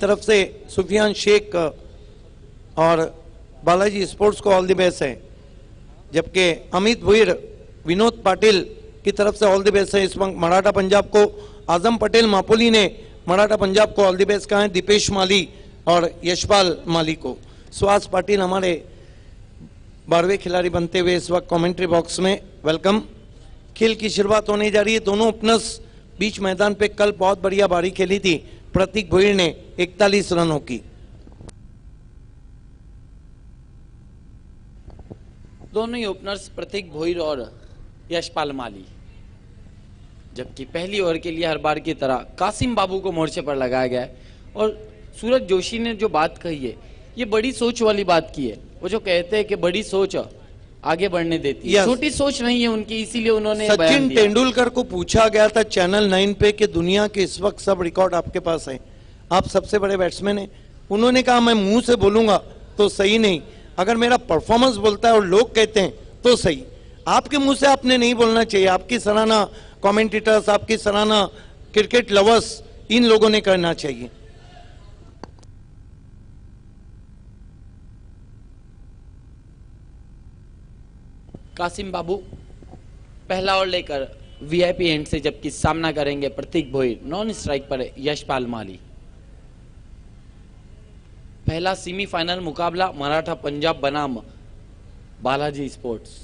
तरफ से सुफियान शेख और बालाजी स्पोर्ट्स को ऑल द बेस्ट है, जबकि अमित भुईर, विनोद पाटिल की तरफ से ऑल द बेस्ट है। इस वक्त मराठा पंजाब को आजम पटेल मापोली ने मराठा पंजाब को ऑल द बेस्ट कहा है, दीपेश माली और यशपाल माली को। सुहास पाटिल हमारे 12वें खिलाड़ी बनते हुए इस वक्त कमेंट्री बॉक्स में। वेलकम। खेल की शुरुआत होने जा रही है। दोनों ओपनर्स बीच मैदान पे कल बहुत बढ़िया बारी खेली थी। प्रतीक भोईर ने 41 रनों की। दोनों ही ओपनर्स प्रतीक भोईर और यशपाल माली, जबकि पहली ओवर के लिए हर बार की तरह कासिम बाबू को मोर्चे पर लगाया गया है। और सूरज जोशी ने जो बात कही है, ये बड़ी सोच वाली बात की है। वो जो कहते हैं कि बड़ी सोच आगे बढ़ने देती है, छोटी सोच नहीं है उनकी, इसीलिए उन्होंने सचिन तेंदुलकर को पूछा गया था चैनल 9 पे कि दुनिया के इस वक्त सब रिकॉर्ड आपके पास है, आप सबसे बड़े बैट्समैन हैं। उन्होंने कहा मैं मुंह से बोलूंगा तो सही नहीं, अगर मेरा परफॉर्मेंस बोलता है और लोग कहते हैं तो सही। आपके मुंह से आपने नहीं बोलना चाहिए। आपकी सराहना कमेंटेटर्स, आपकी सराहना क्रिकेट लवर्स, इन लोगों ने करना चाहिए। कासिम बाबू पहला ओवर लेकर वीआईपी एंड से, जबकि सामना करेंगे प्रतीक भोईर। नॉन स्ट्राइक पर यशपाल माली। पहला सेमीफाइनल मुकाबला मराठा पंजाब बनाम बालाजी स्पोर्ट्स।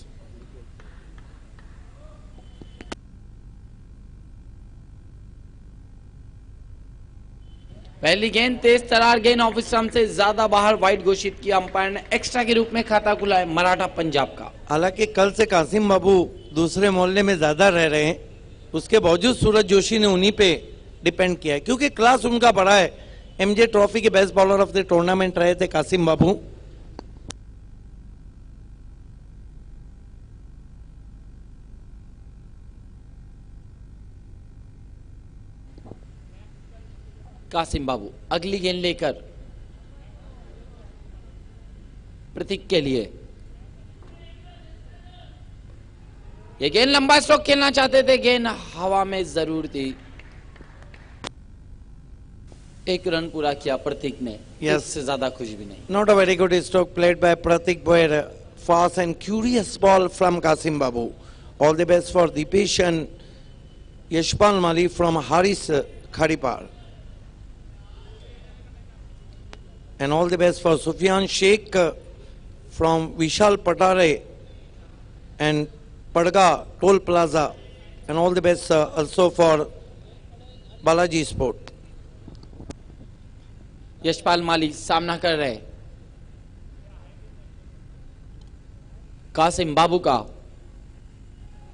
पहली गेंद तेज तरार गेंद ऑफ स्टंप से ज्यादा बाहर, वाइड घोषित किया अंपायर ने। एक्स्ट्रा के रूप में खाता खुला है मराठा पंजाब का। हालांकि कल से कासिम बाबू दूसरे मोहल्ले में ज्यादा रह रहे हैं, उसके बावजूद सूरज जोशी ने उन्हीं पे डिपेंड किया है, क्योंकि क्लास उनका बड़ा है। एमजे ट्रॉफी के best bowler of the tournament रहे थे कासिम बाबू। कासिम बाबू अगली गेंद लेकर प्रतीक के लिए। ये गेंद लंबा स्ट्रोक खेलना चाहते थे, गेंद हवा में जरूर थी। एक रन पूरा किया प्रतीक ने, इससे ज्यादा कुछ भी नहीं। Not a very good stroke played by Pratik Bhoir. Fast and curious ball from Qasim Babu. All the best for Dipesh and Yashpal Mali from Haris Kharipar. And all the best for Sufyan Sheikh from Vishal Patare and Padga Toll Plaza, and all the best also for Balaji Sport. Yashpal Mali सामना कर रहे कासिम बाबू का।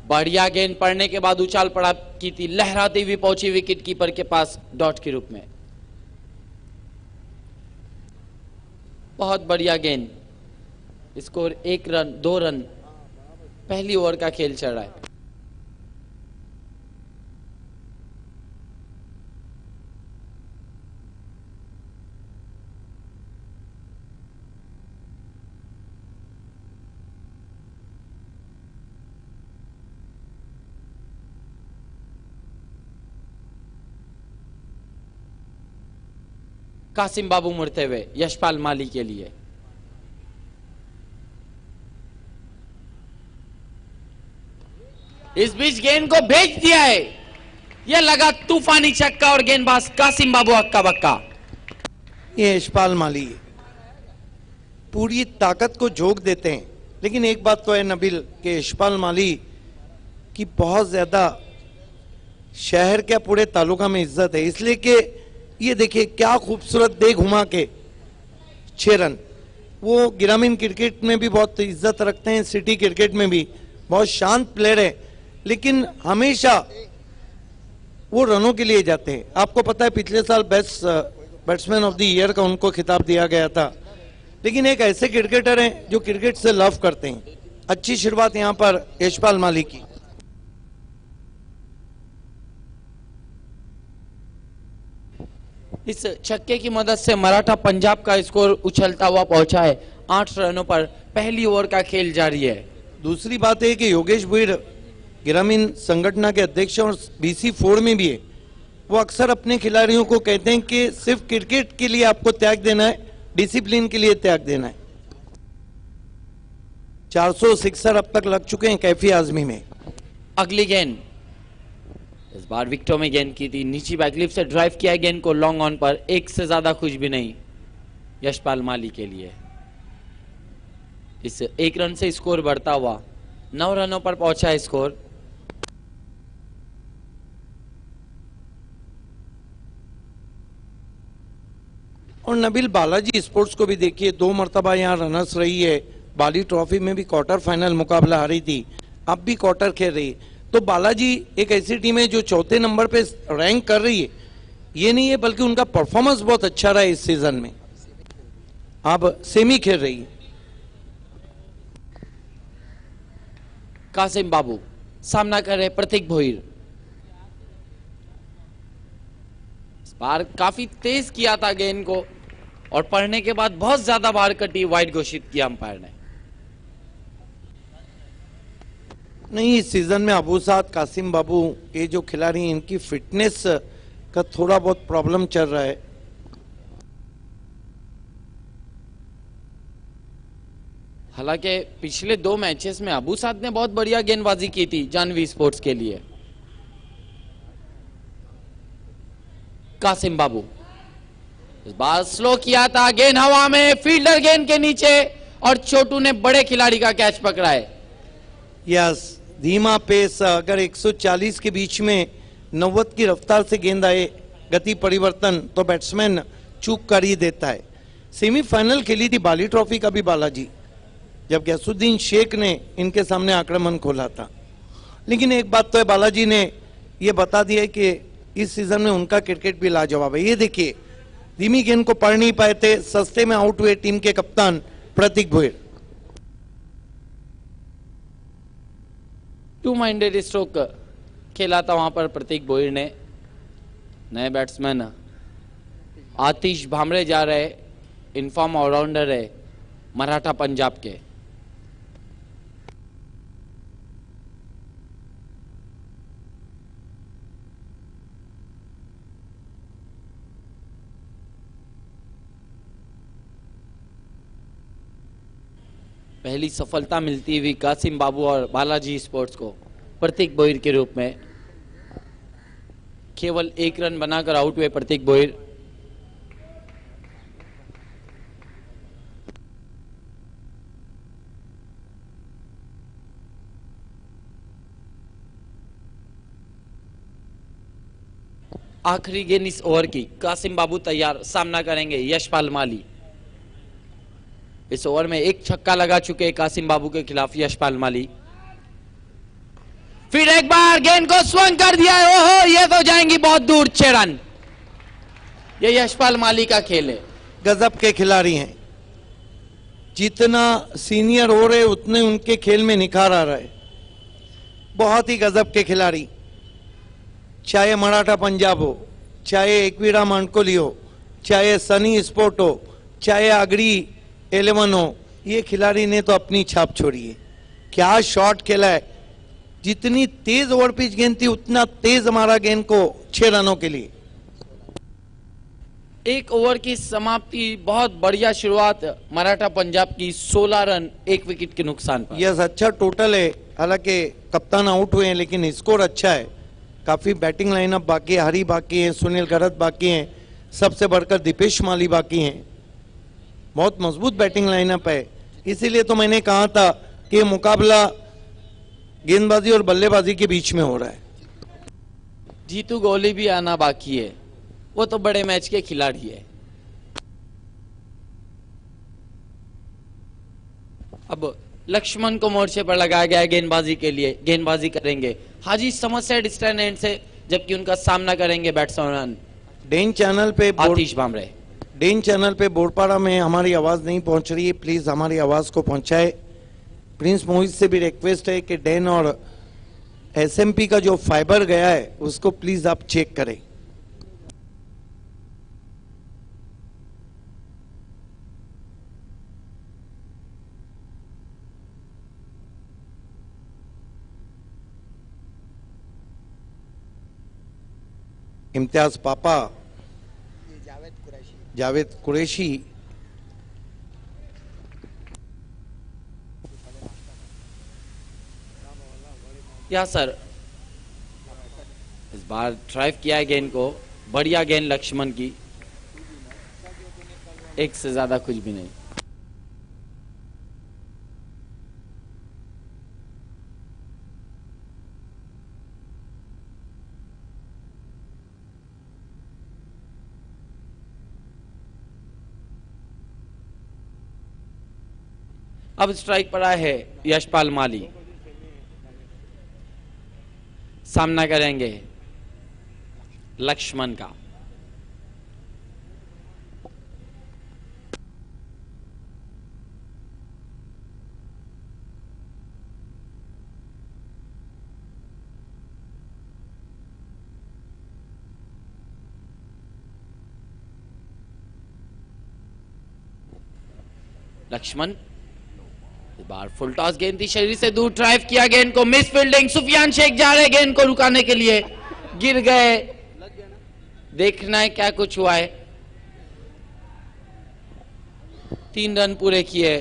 बढ़िया गेंद पड़ने के बाद उछाल पड़ा की थी, लहराती हुई पहुंची विकेट कीपर के पास डॉट के रूप में। बहुत बढ़िया गेंद। Score 1 run 2 run. पहली ओवर का खेल चल रहा है। कासिम बाबू मुड़ते हुए यशपाल माली के लिए। इस बीच गेंद को भेज दिया है। यह लगा तूफानी छक्का और गेंदबाज कासिम बाबू हक्का बक्का। ये यशपाल माली पूरी ताकत को झोंक देते हैं, लेकिन एक बात तो है नबील कि यशपाल माली की बहुत ज्यादा शहर के पूरे तालुका में इज्जत है, इसलिए कि ये देखिए क्या खूबसूरत दे घुमा के 6 रन। वो ग्रामीण क्रिकेट में भी बहुत इज्जत रखते हैं, सिटी क्रिकेट में भी बहुत शांत प्लेयर है, लेकिन हमेशा वो रनों के लिए जाते हैं। आपको पता है पिछले साल best batsman of the year का उनको खिताब दिया गया था, लेकिन एक ऐसे क्रिकेटर हैं जो क्रिकेट से लव करते हैं। अच्छी शुरुआत यहां पर यशपाल माली की। इस छक्के की मदद से मराठा पंजाब का स्कोर उछलता हुआ पहुंचा है 8 रनों पर। पहली ओवर का खेल जारी है। दूसरी बात है कि योगेश भुईर ग्रामीण संगठन के अध्यक्ष और BC4 में भी है, वो अक्सर अपने खिलाड़ियों को कहते हैं कि सिर्फ क्रिकेट के लिए आपको त्याग देना है, डिसिप्लिन के लिए त्याग देना है। 400 सिक्सर अब तक लग चुके हैं कैफी आजमी में। अगली गेंद इस बार विकेटों में गेंद की थी, नीची बैकलिप से ड्राइव किया गेंद को लॉन्ग ऑन पर, एक से ज्यादा कुछ भी नहीं यशपाल माली के लिए। इस एक रन से स्कोर बढ़ता हुआ 9 रनों पर पहुंचा है स्कोर। और नबील, बालाजी स्पोर्ट्स को भी देखिए, 2 मरतबा यहाँ रनर्स रही है, बाली ट्रॉफी में भी क्वार्टर फाइनल मुकाबला हारी थी, अब भी क्वार्टर खेल रही है। तो बालाजी एक ऐसी टीम है जो चौथे नंबर पे रैंक कर रही है, ये नहीं है बल्कि उनका परफॉर्मेंस बहुत अच्छा रहा है इस सीजन में, अब सेमी खेल रही है। कासिम बाबू सामना कर रहे प्रतीक भोईर। इस बार काफी तेज किया था गेंद को और पढ़ने के बाद बहुत ज्यादा बाहर कटी, वाइड घोषित किया अंपायर ने। नहीं, इस सीजन में अबू साद, कासिम बाबू, ये जो खिलाड़ी हैं, इनकी फिटनेस का थोड़ा बहुत प्रॉब्लम चल रहा है। हालांकि पिछले 2 मैचेस में अबू साद ने बहुत बढ़िया गेंदबाजी की थी जानवी स्पोर्ट्स के लिए। कासिम बाबू इस बार स्लो किया था, गेंद हवा में, फील्डर गेंद के नीचे और छोटू ने बड़े खिलाड़ी का कैच पकड़ा है। यस, धीमा पेस, अगर 140 के बीच में 90 की रफ्तार से गेंद आए, गति परिवर्तन, तो बैट्समैन चूक कर ही देता है। सेमीफाइनल खेली थी बाली ट्रॉफी का भी बालाजी, जब गैसुद्दीन शेख ने इनके सामने आक्रमण खोला था। लेकिन एक बात तो है, बालाजी ने यह बता दिया है कि इस सीजन में उनका क्रिकेट भी लाजवाब है। ये देखिए, धीमी गेंद को पढ़ नहीं पाए थे, सस्ते में आउट हुए टीम के कप्तान प्रतीक भोईर। 2 माइंडेड स्ट्रोक खेला था वहां पर प्रतीक भोईर ने। नए बैट्समैन आतिश भामरे जा रहे, इनफॉर्म ऑलराउंडर है मराठा पंजाब के। पहली सफलता मिलती हुई कासिम बाबू और बालाजी स्पोर्ट्स को प्रतीक भोईर के रूप में। केवल 1 रन बनाकर आउट हुए प्रतीक भोईर। आखिरी गेंद इस ओवर की, कासिम बाबू तैयार, सामना करेंगे यशपाल माली। इस ओवर में 1 छक्का लगा चुके कासिम बाबू के खिलाफ यशपाल माली। फिर एक बार गेंद को स्वंग कर दिया है, ओहो, ये तो जाएंगी बहुत दूर, 6 रन। ये यशपाल माली का खेल है। गजब के खिलाड़ी हैं, जितना सीनियर हो रहे उतने उनके खेल में निखार आ रहा है। बहुत ही गजब के खिलाड़ी, चाहे मराठा पंजाब हो, चाहे एकवीरा मानकोली हो, चाहे सनी स्पोर्ट हो, चाहे आगरी 11 हो, ये खिलाड़ी ने तो अपनी छाप छोड़ी है। क्या शॉट खेला है, जितनी तेज ओवर पिच गेंद थी उतना तेज मारा गेंद को 6 रनों के लिए। 1 ओवर की समाप्ति, बहुत बढ़िया शुरुआत मराठा पंजाब की, 16 रन 1 विकेट के नुकसान पर। यस, अच्छा टोटल है। हालांकि कप्तान आउट हुए हैं लेकिन स्कोर अच्छा है। काफी बैटिंग लाइनअप बाकी है, हरी बाकी है, सुनील गरत बाकी हैं, सबसे बढ़कर दीपेश माली बाकी हैं। बहुत मजबूत बैटिंग लाइनअप है। इसीलिए तो मैंने कहा था कि ये मुकाबला गेंदबाजी और बल्लेबाजी के बीच में हो रहा है। जीतू गोली भी आना बाकी है, वो तो बड़े मैच के खिलाड़ी है। अब लक्ष्मण को मोर्चे पर लगाया गया है गेंदबाजी के लिए, गेंदबाजी करेंगे हाजी समरसेट स्टैंड एंड से, जबकि उनका सामना करेंगे बैट्समैन डेन चैनल पे आतिश भामरे। डेन चैनल पे बोरपाड़ा में हमारी आवाज नहीं पहुंच रही है, प्लीज हमारी आवाज को पहुंचाए। प्रिंस मोहित से भी रिक्वेस्ट है कि डेन और एसएमपी का जो फाइबर गया है उसको प्लीज आप चेक करें। इम्तियाज पापा, जावेद कुरैशी, या सर इस बार ड्राइव किया है गेंद को, बढ़िया गेंद लक्ष्मण की, एक से ज्यादा कुछ भी नहीं। अब स्ट्राइक पड़ा है यशपाल माली, सामना करेंगे लक्ष्मण का। लक्ष्मण इस बार फुल टॉस गेंद थी, शरीर से दूर ड्राइव किया, गेंद को मिस फील्डिंग, सुफियान शेख जा रहे गेंद को रुकाने के लिए, गिर गए। देखना है क्या कुछ हुआ है। 3 रन पूरे किए।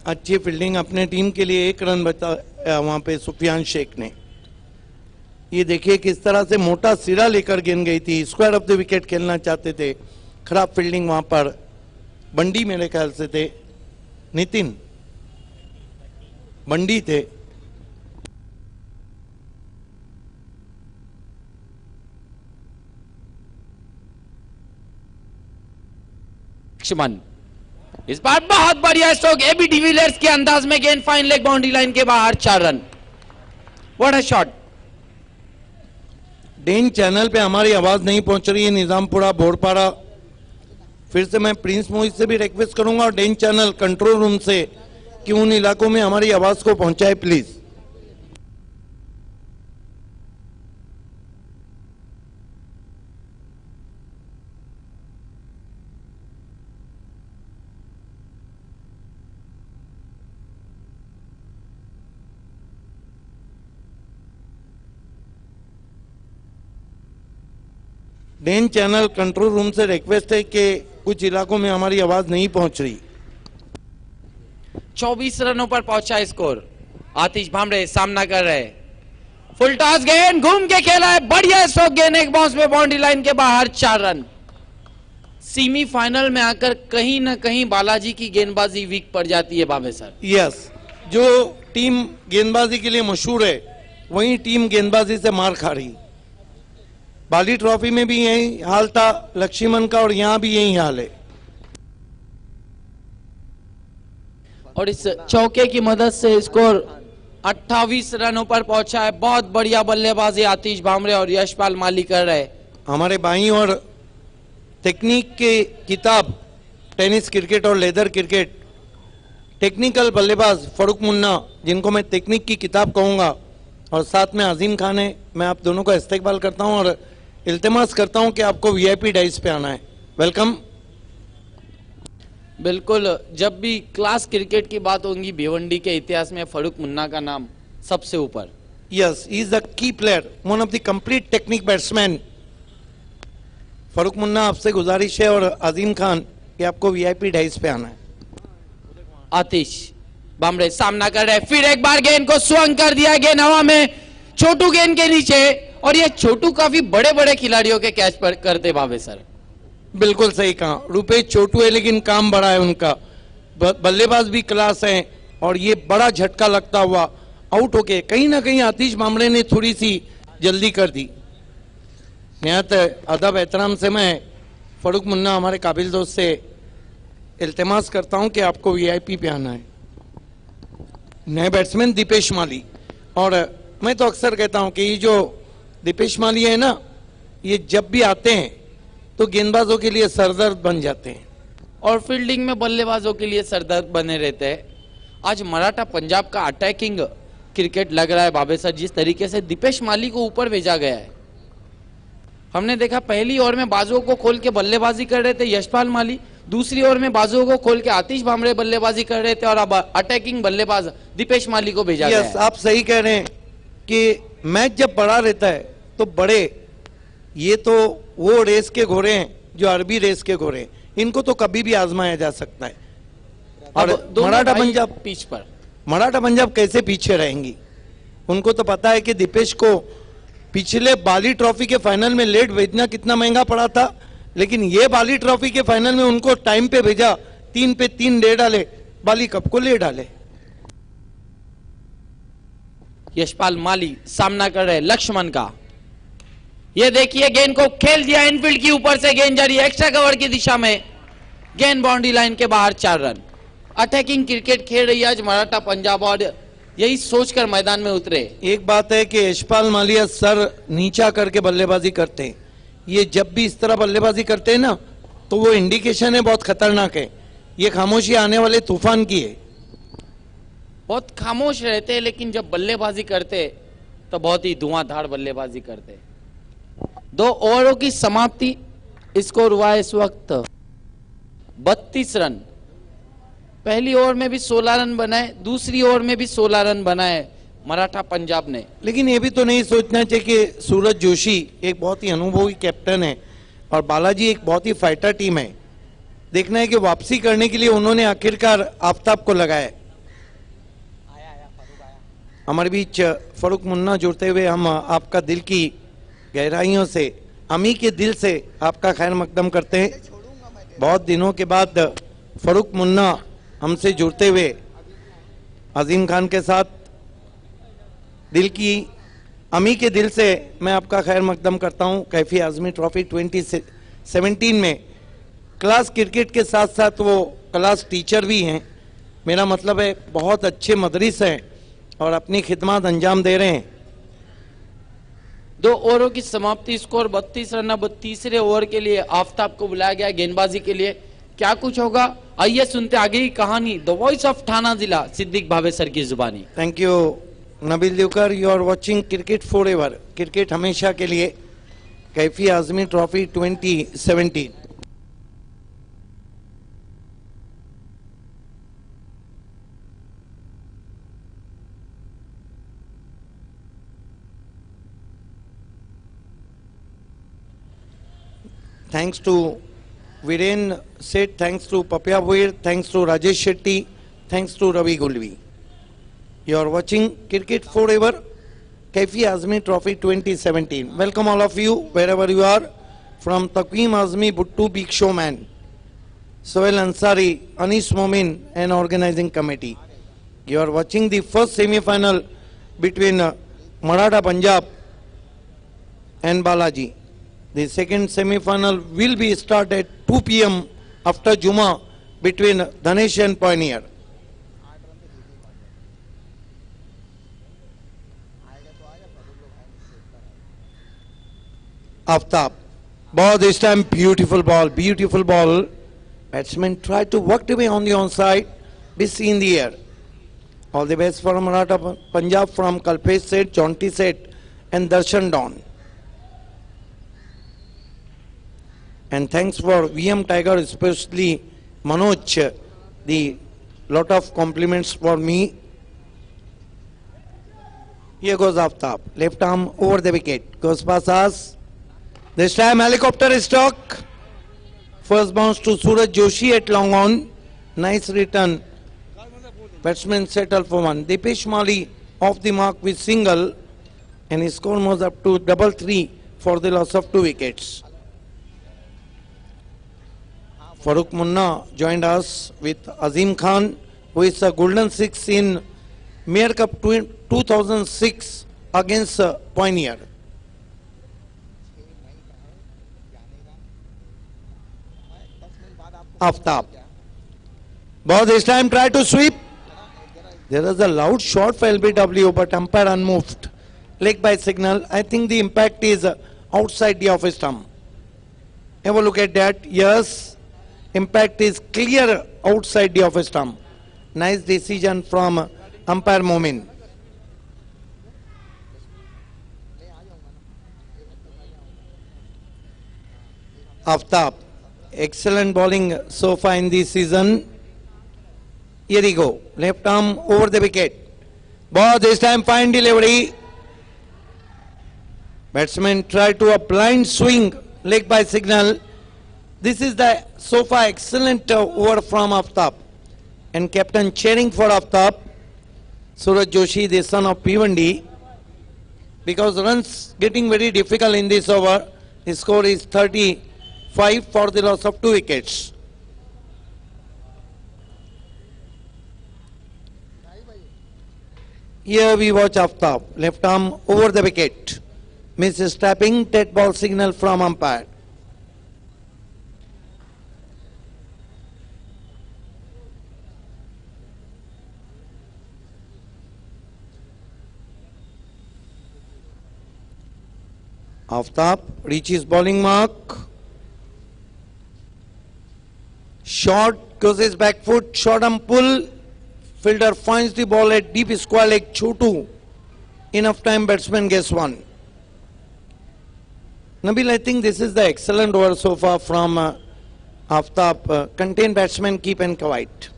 अच्छी फील्डिंग अपने टीम के लिए, 1 रन बचा वहां पे सुफियान शेख ने। ये देखिए किस तरह से मोटा सिरा लेकर गेंद गई थी, स्क्वायर ऑफ द विकेट खेलना चाहते थे। खराब फील्डिंग वहां पर बंडी मेरे ख्याल से थे, नितिन बंडी थे। लक्ष्मण इस बार बहुत बढ़िया स्ट्रोक, एबी डिविलियर्स के अंदाज में गेंद फाइन लेग बाउंड्री लाइन के बाहर, 4 run. What a shot. Den channel पे हमारी आवाज नहीं पहुंच रही है, निजामपुरा बोरपाड़ा। फिर से मैं प्रिंस मोहित से भी रिक्वेस्ट करूंगा और डेन चैनल कंट्रोल रूम से कि उन इलाकों में हमारी आवाज को पहुंचाए please. Den channel control room से रिक्वेस्ट है कि कुछ इलाकों में हमारी आवाज नहीं पहुंच रही। 24 रनों पर पहुंचा स्कोर। आतिश भामरे सामना कर रहे, फुल टॉस गेंद घूम के खेला है, बढ़िया स्ट्रोक, गेंद एक बाउंस में बाउंड्री लाइन के बाहर, 4 रन। सेमीफाइनल में आकर कहीं ना कहीं बालाजी की गेंदबाजी वीक पड़ जाती है बाबे सर। यस, जो टीम गेंदबाजी के लिए मशहूर है वही टीम गेंदबाजी से मार खा रही। बाली ट्रॉफी में भी यही हाल था लक्ष्मण का और यहां भी यही हाल है। और इस चौके की मदद से स्कोर 28 रनों पर पहुंचा है। बहुत बढ़िया बल्लेबाजी आतिश भामरे और यशपाल माली कर रहे। हमारे बाई और टेक्निक के किताब टेनिस क्रिकेट और लेदर क्रिकेट, टेक्निकल बल्लेबाज फरूक मुन्ना, जिनको मैं टेक्निक की किताब कहूंगा, और साथ में अजीम खान है। मैं आप दोनों का इस्तेकबाल करता हूं और इल्तिमास करता हूं कि आपको वीआईपी डाइस पे आना है। वेलकम। बिल्कुल, जब भी क्लास क्रिकेट की बात होगी भिवंडी के इतिहास में फरूक मुन्ना का नाम सबसे ऊपर। Yes, he is the key player, one of the complete technique batsman. Farooq Munna, आपसे गुजारिश है और अजीम खान कि आपको वीआईपी डाइस पे आना है। आतिश भामरे सामना कर रहे, फिर एक बार गेंद को स्वंग कर दिया, गेंद हवा में, छोटू गेंद के नीचे। और ये छोटू काफी बड़े बड़े खिलाड़ियों के कैच पर करते बाबे सर। बिल्कुल सही कहा, रुपेश छोटू है लेकिन काम बड़ा है उनका, बल्लेबाज भी क्लास है। और ये बड़ा झटका लगता हुआ आउट होके कहीं ना कहीं आतिश भामरे ने थोड़ी सी जल्दी कर दी। निहायत अदब एहतराम से मैं फरूक मुन्ना, हमारे काबिल दोस्त, से इल्तिमास करता हूं कि आपको वीआईपी पे आना है। नए बैट्समैन दीपेश माली, और मैं तो अक्सर कहता हूं कि ये जो दीपेश माली है ना, ये जब भी आते हैं तो गेंदबाजों के लिए सरदर्द बन जाते हैं और फील्डिंग में बल्लेबाजों के लिए सरदर्द बने रहते हैं। आज मराठा पंजाब का अटैकिंग क्रिकेट लग रहा है बाबे सर, जिस तरीके से दीपेश माली को ऊपर भेजा गया है। हमने देखा पहली ओवर में बाजुओं को खोल के बल्लेबाजी कर रहे थे यशपाल माली, दूसरी ओवर में बाजुओं को खोल के आतिश भामरे बल्लेबाजी कर रहे थे, और अब अटैकिंग बल्लेबाज दीपेश माली को भेजा गया है। आप सही कह रहे हैं कि मैच जब बड़ा रहता है तो बड़े ये तो वो रेस के घोड़े हैं जो अरबी रेस के घोड़े हैं, इनको तो कभी भी आजमाया जा सकता है। और अब दोनों मराठा भाई पंजाब, पिच पर मराठा पंजाब कैसे पीछे रहेंगी? उनको तो पता है कि दीपेश को पिछले बाली ट्रॉफी के फाइनल में लेट भेजना कितना महंगा पड़ा था, लेकिन ये बाली ट्रॉफी के फाइनल में उनको टाइम पे भेजा, 3 पे 3 ले डाले, बाली कप को ले डाले। यशपाल माली सामना कर रहे लक्ष्मण का। ये देखिए गेंद को खेल दिया इनफील्ड की ऊपर से, गेंद जा रही है एक्स्ट्रा कवर की दिशा में, गेंद बाउंड्री लाइन के बाहर 4 रन। अटैकिंग क्रिकेट खेल रही है आज मराठा पंजाब और यही सोचकर मैदान में उतरे। एक बात है कि यशपाल मालिया सर नीचा करके बल्लेबाजी करते हैं, ये जब भी इस तरह बल्लेबाजी करते हैं ना तो वो इंडिकेशन है बहुत खतरनाक है, ये खामोशी आने वाले तूफान की है। बहुत खामोश रहते हैं लेकिन जब बल्लेबाजी करते तो बहुत ही धुआंधार बल्लेबाजी करते। 2 ओवरों की समाप्ति, स्कोर हुआ है इस वक्त 32 रन। पहली ओवर में भी 16 रन बनाए, दूसरी ओवर में भी 16 रन बनाए मराठा पंजाब ने। लेकिन ये भी तो नहीं सोचना चाहिए कि सूरज जोशी एक बहुत ही अनुभवी कैप्टन है और बालाजी एक बहुत ही फाइटर टीम है, देखना है कि वापसी करने के लिए उन्होंने आखिरकार आफ्ताब को लगाया। हमारे बीच फरूक मुन्ना जुड़ते हुए हम आपका दिल की गहराइयों से, अमी के दिल से आपका खैर मकदम करते हैं। बहुत दिनों के बाद फरूक मुन्ना हमसे जुड़ते हुए अजीम खान के साथ, दिल की अमी के दिल से मैं आपका खैर मकदम करता हूं। कैफी आजमी ट्रॉफी 2017 में क्लास क्रिकेट के साथ साथ वो क्लास टीचर भी हैं, मेरा मतलब है बहुत अच्छे मदरिस हैं और अपनी खिदमत अंजाम दे रहे हैं। 2 ओवरों की समाप्ति, स्कोर 32 रन। अब तीसरे ओवर के लिए आफ्ताब को बुलाया गया गेंदबाजी के लिए, क्या कुछ होगा आइए सुनते आगे की कहानी। द वॉइस ऑफ ठाना जिला, सिद्दीक भावे सर की जुबानी। Thank you Nabeel Devkar, you are watching cricket forever, cricket हमेशा के लिए, Kaifi Azmi trophy 2017। Thanks to Viren Seth, thanks to Papya Bhuir, thanks to Rajesh Shetty, thanks to Ravi Gulvi. You are watching Cricket Forever, Kaifi Azmi Trophy 2017. Welcome all of you, wherever you are, from Taqweem Azmi, Buttu Big Showman, Sohail Ansari, Anis Momin and Organizing Committee. You are watching the first semi-final between Maratha Punjab and Balaji. The second semi-final will be start at 2 p.m. after Juma between Dhanesh and Pioneer. Aftab. Ball this time, beautiful ball, beautiful ball. Batsman tried to work away on the onside, miss in the air. All the best for Maratha Punjab from Kalpesh Seth, Jonty Seth and Darshan Dawn. And thanks for VM Tiger, especially Manoj, the lot of compliments for me. Here goes Aftab, left arm over the wicket, goes past us. This time helicopter stroke. First bounce to Suraj Joshi at long on. Nice return. Batsman settled for one. Dipesh Mali off the mark with single, and his score was up to 3-3 for the loss of 2 wickets. Farooq Munna joined us with Azim Khan, who is a golden 6 in Mayor Cup 2006 against Pioneer. Aftab. Ball this time try to sweep. There is a loud shot for LBW, but umpire unmoved. Leg by signal. I think the impact is outside the off stump. Have a look at that. Yes. Impact is clear outside the off stump. Nice decision from umpire Momin. Aftab. Excellent bowling so far in this season. Here we go. Left arm over the wicket. Ball this time fine delivery. Batsman try to a blind swing, leg by signal. This is the so far excellent over from Aftab, and captain cheering for Aftab. Suraj Joshi, the son of Bhiwandi, because runs getting very difficult in this over. His score is 35 for the loss of 2 wickets. Here we watch Aftab, left arm over the wicket. Misses tapping, dead ball signal from umpire. Aftab reaches bowling mark. Short goes his back foot, short arm pull. Fielder finds the ball at deep square leg, Chotu. Enough time, batsman gets one. Nabil, I think this is the excellent over so far from Aftab. Contained batsman, keep and quiet.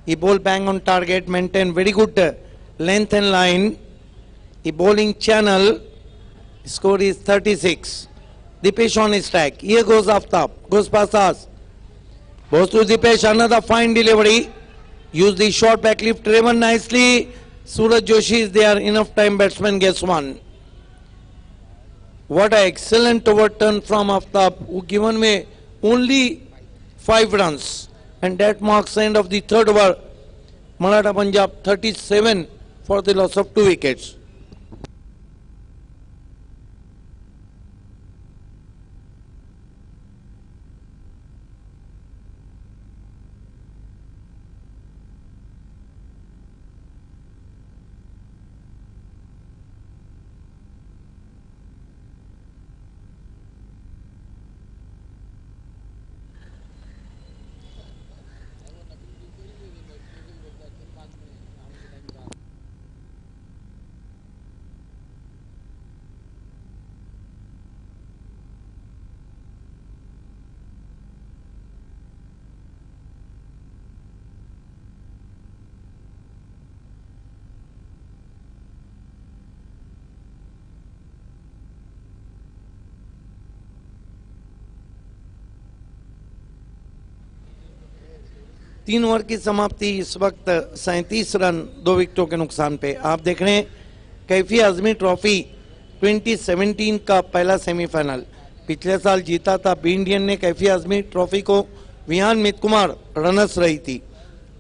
He bowled bang on target, maintained very good length and line. He bowling channel, score is 36. Dipesh on his track. Here goes Aftab, goes past us. Goes to Dipesh, another fine delivery. Use the short back lift, driven nicely. Suraj Joshi is there, enough time, batsman gets one. What an excellent overturn from Aftab, who given me only 5 runs. And that marks the end of the third over. Maratha Punjab 37 for the loss of 2 wickets. तीन over की समाप्ति इस वक्त 37 run 2 विकेटों के नुकसान पे। आप देख रहे हैं कैफी आजमी ट्रॉफी 2017 का पहला सेमीफाइनल पिछले साल जीता था बी इंडियन ने कैफी आजमी ट्रॉफी को। विहान मित कुमार रनर्स रही थी।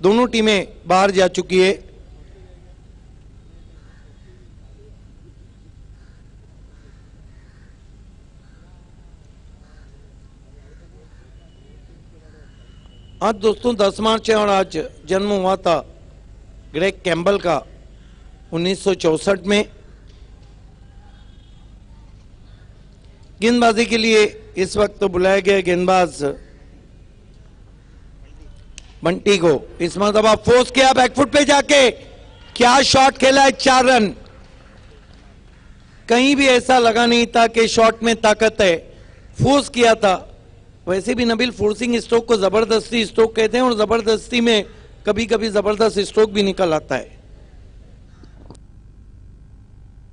दोनों टीमें बाहर जा चुकी है। आज दोस्तों 10 मार्च है और आज जन्म हुआ था ग्रेग कैम्बल का 1964 में। गेंदबाजी के लिए इस वक्त तो बुलाया गया गेंदबाज बंटी को। इस मरतबा फोर्स किया बैकफुट पे जाके, क्या शॉट खेला है, 4 रन। कहीं भी ऐसा लगा नहीं था कि शॉट में ताकत है, फोर्स किया था। वैसे भी नबील फोर्सिंग स्ट्रोक को जबरदस्ती स्ट्रोक कहते हैं और जबरदस्ती में कभी कभी जबरदस्त स्ट्रोक भी निकल आता है।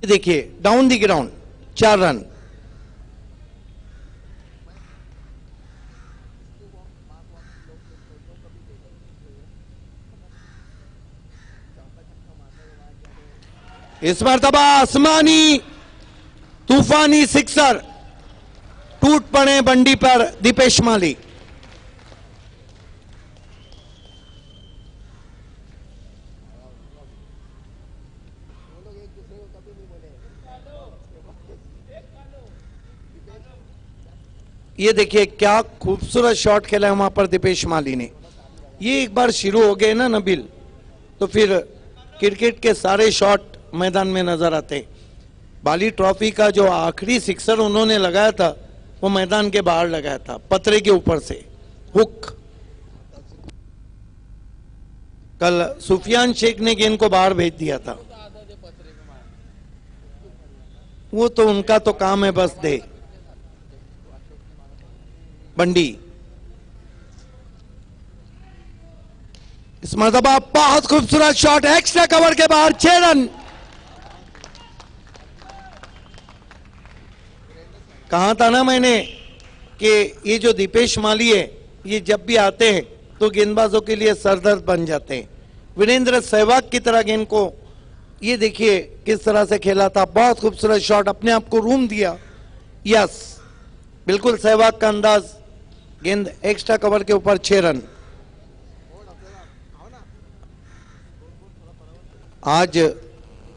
देखिए डाउन द ग्राउंड 4 रन। इस मरतबा आसमानी तूफानी सिक्सर, टूट पड़े बंडी पर दीपेश माली। ये देखिए क्या खूबसूरत शॉट खेला है वहां पर दीपेश माली ने। ये एक बार शुरू हो गए ना नबील, तो फिर क्रिकेट के सारे शॉट मैदान में नजर आते। बाली ट्रॉफी का जो आखिरी सिक्सर उन्होंने लगाया था वो मैदान के बाहर लगाया था, पतरे के ऊपर से हुक। कल सुफियान शेख ने गेंद को बाहर भेज दिया था। वो तो उनका तो काम है बस दे। बंडी इस मरतबा बहुत खूबसूरत शॉट, एक्स्ट्रा कवर के बाहर 6 रन। कहा था ना मैंने कि ये जो दीपेश माली है, ये जब भी आते हैं तो गेंदबाजों के लिए सरदर्द बन जाते हैं। वीरेंद्र सहवाग की तरह गेंद को ये देखिए किस तरह से खेला था, बहुत खूबसूरत शॉट, अपने आप को रूम दिया। यस, बिल्कुल सहवाग का अंदाज, गेंद एक्स्ट्रा कवर के ऊपर 6 रन। आज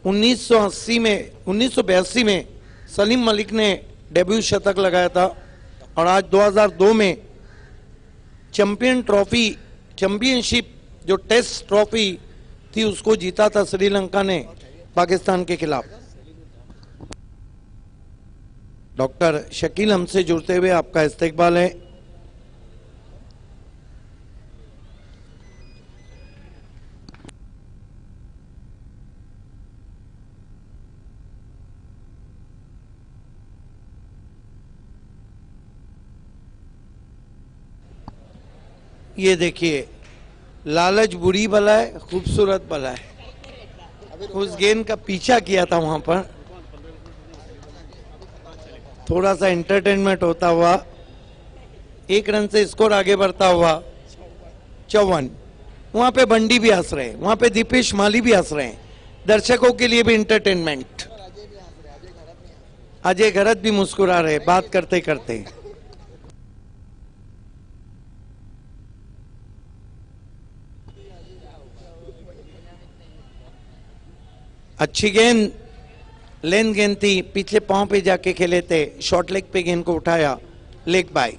1982 में सलीम मलिक ने डेब्यू शतक लगाया था और आज 2002 में चैंपियनशिप जो टेस्ट ट्रॉफी थी उसको जीता था श्रीलंका ने पाकिस्तान के खिलाफ। डॉक्टर शकील हमसे जुड़ते हुए आपका इस्तकबाल है। ये देखिए, लालच बुरी बला है, खूबसूरत बला है। उस गेंद का पीछा किया था वहां पर, थोड़ा सा एंटरटेनमेंट होता हुआ 1 रन से स्कोर आगे बढ़ता हुआ 54। वहां पे बंडी भी हंस रहे हैं, वहां पे दीपेश माली भी हंस रहे हैं, दर्शकों के लिए भी एंटरटेनमेंट। अजय घरत भी मुस्कुरा रहे बात करते करते। अच्छी गेंद, लेंथ गेंद थी, पिछले पांव पे जाके खेले थे, शॉर्ट लेग पे गेंद को उठाया, लेग बाय।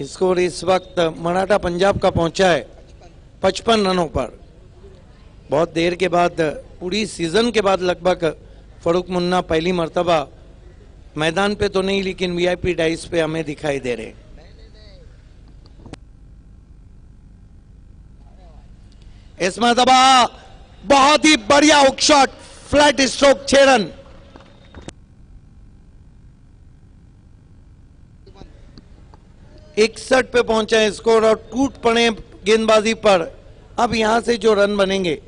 स्कोर इस वक्त मराठा पंजाब का पहुंचा है 55 रनों पर। बहुत देर के बाद, पूरी सीजन के बाद लगभग फरूक मुन्ना पहली मर्तबा मैदान पे तो नहीं लेकिन वीआईपी डाइस पे हमें दिखाई दे रहे। इस मर्तबा बहुत ही बढ़िया hook shot, flat stroke, 6 run. इकसठ पे पहुंचा है स्कोर और टूट पड़े गेंदबाजी पर। अब यहां से जो रन बनेंगे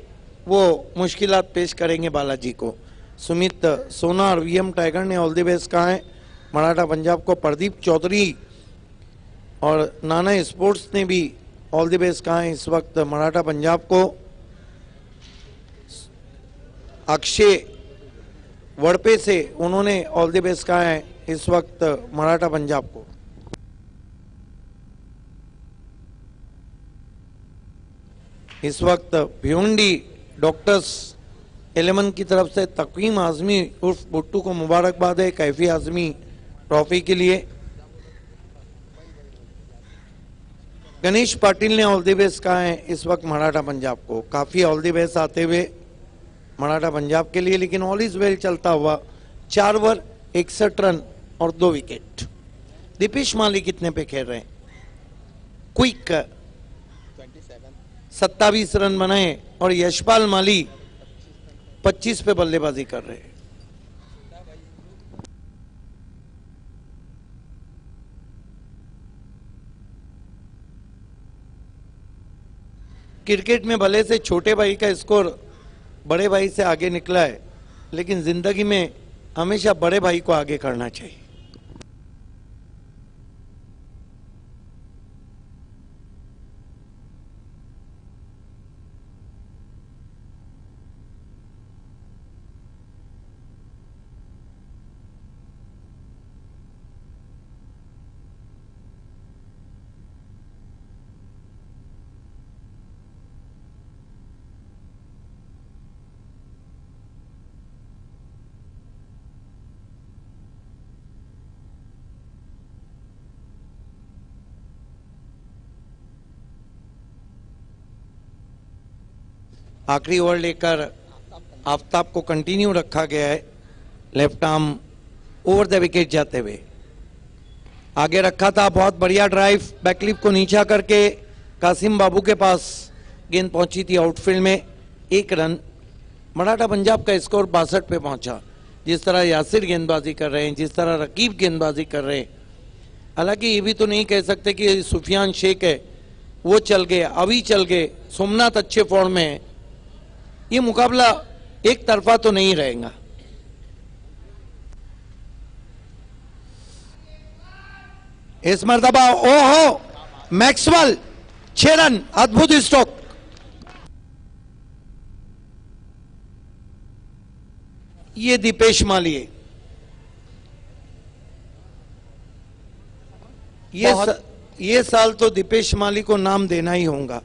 वो मुश्किलात पेश करेंगे बालाजी को। सुमित सोना और वीएम टाइगर ने ऑल द बेस्ट कहा है मराठा पंजाब को। प्रदीप चौधरी और नाना स्पोर्ट्स ने भी ऑल द बेस्ट कहा है इस वक्त मराठा पंजाब को। अक्षय वड़पे से उन्होंने ऑल द बेस्ट कहा है इस वक्त मराठा पंजाब को। इस वक्त भिवंडी डॉक्टर्स 11 की तरफ से तकवीम आजमी उर्फ बुट्टू को मुबारकबाद है कैफी आजमी ट्रॉफी के लिए। गणेश पाटिल ने ऑल द बेस्ट कहा है इस वक्त मराठा पंजाब को। काफी ऑल द बेस्ट आते हुए मराठा पंजाब के लिए, लेकिन ऑल इज वेल चलता हुआ 4 ओवर 61 रन और 2 विकेट। दीपेश माली कितने पे खेल रहे हैं? क्विक 27 रन बनाए और यशपाल माली 25 पे बल्लेबाजी कर रहे हैं। क्रिकेट में भले से छोटे भाई का स्कोर बड़े भाई से आगे निकला है, लेकिन जिंदगी में हमेशा बड़े भाई को आगे करना चाहिए। आखिरी ओवर लेकर आफ्ताब को कंटिन्यू रखा गया है, left arm over the wicket जाते हुए आगे रखा था। बहुत बढ़िया ड्राइव, बैकलिप को नीचा करके कासिम बाबू के पास गेंद पहुंची थी आउटफील्ड में, 1 रन। मराठा पंजाब का स्कोर 62 पे पहुंचा। जिस तरह यासिर गेंदबाजी कर रहे हैं, जिस तरह रकीब गेंदबाजी कर रहे हैं, हालांकि ये भी तो नहीं कह सकते कि सुफियान शेख है वो चल गए, अभी चल गए, सोमनाथ अच्छे फॉर्म में है। ये मुकाबला एक तरफा तो नहीं रहेगा। इस मर्तबा ओहो, मैक्सवेल 6 रन, अद्भुत स्ट्रोक। ये दीपेश माली है। ये साल तो दीपेश माली को नाम देना ही होगा।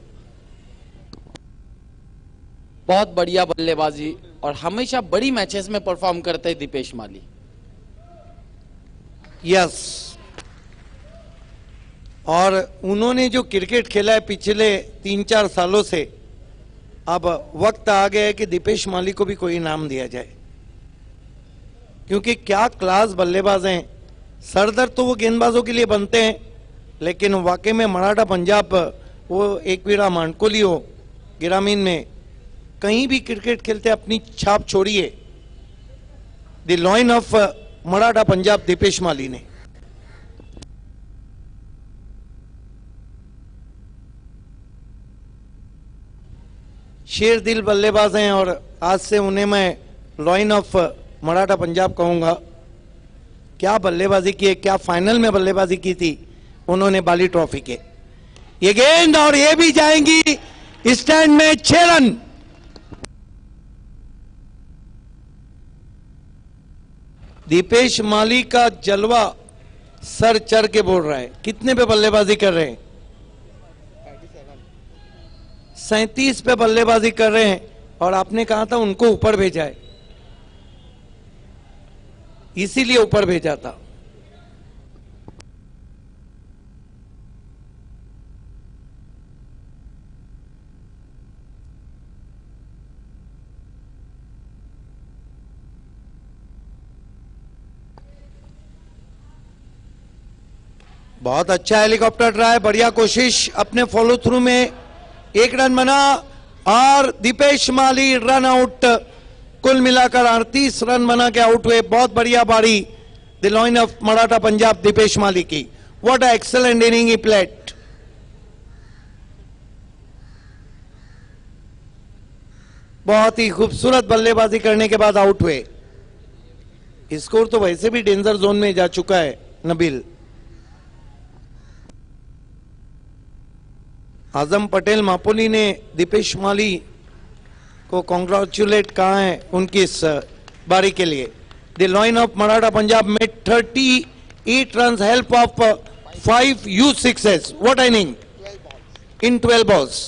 बहुत बढ़िया बल्लेबाजी और हमेशा बड़ी मैचेस में परफॉर्म करते हैं दीपेश माली। यस, और उन्होंने जो क्रिकेट खेला है पिछले 3-4 सालों से, अब वक्त आ गया है कि दीपेश माली को भी कोई इनाम दिया जाए, क्योंकि क्या क्लास बल्लेबाज हैं। सरदर्द तो वो गेंदबाजों के लिए बनते हैं, लेकिन वाकई में मराठा पंजाब, वो एकवीरा मांडकोली हो, ग्रामीण में कहीं भी क्रिकेट खेलते अपनी छाप छोड़ी है। The lion of Maratha Punjab Dipesh Mali ने। शेर दिल बल्लेबाज हैं और आज से उन्हें मैं लॉयन ऑफ मराठा पंजाब कहूंगा। क्या बल्लेबाजी की है, क्या फाइनल में बल्लेबाजी की थी उन्होंने बाली ट्रॉफी के। ये गेंद और ये भी जाएंगी स्टैंड में, 6 रन। दीपेश माली का जलवा सर चढ़ के बोल रहा है। कितने पे बल्लेबाजी कर रहे हैं? 37 पे बल्लेबाजी कर रहे हैं, और आपने कहा था उनको ऊपर भेजा है, इसीलिए ऊपर भेजा था। बहुत अच्छा हेलीकॉप्टर ट्राई, बढ़िया कोशिश अपने फॉलो थ्रू में। 1 रन बना और दीपेश माली रन आउट। कुल मिलाकर 38 रन बना के आउट हुए। बहुत बढ़िया बारी the lion of Maratha Punjab Dipesh Mali की। What a excellent inning he played. बहुत ही खूबसूरत बल्लेबाजी करने के बाद आउट हुए। स्कोर तो वैसे भी डेंजर जोन में जा चुका है नबील। आजम पटेल मापोली ने दीपेश माली को कॉन्ग्रेचुलेट कहा है उनकी इस बारी के लिए। The lion of Maratha Punjab made 38 run, help of 5 huge sixes. What inning in 12 balls.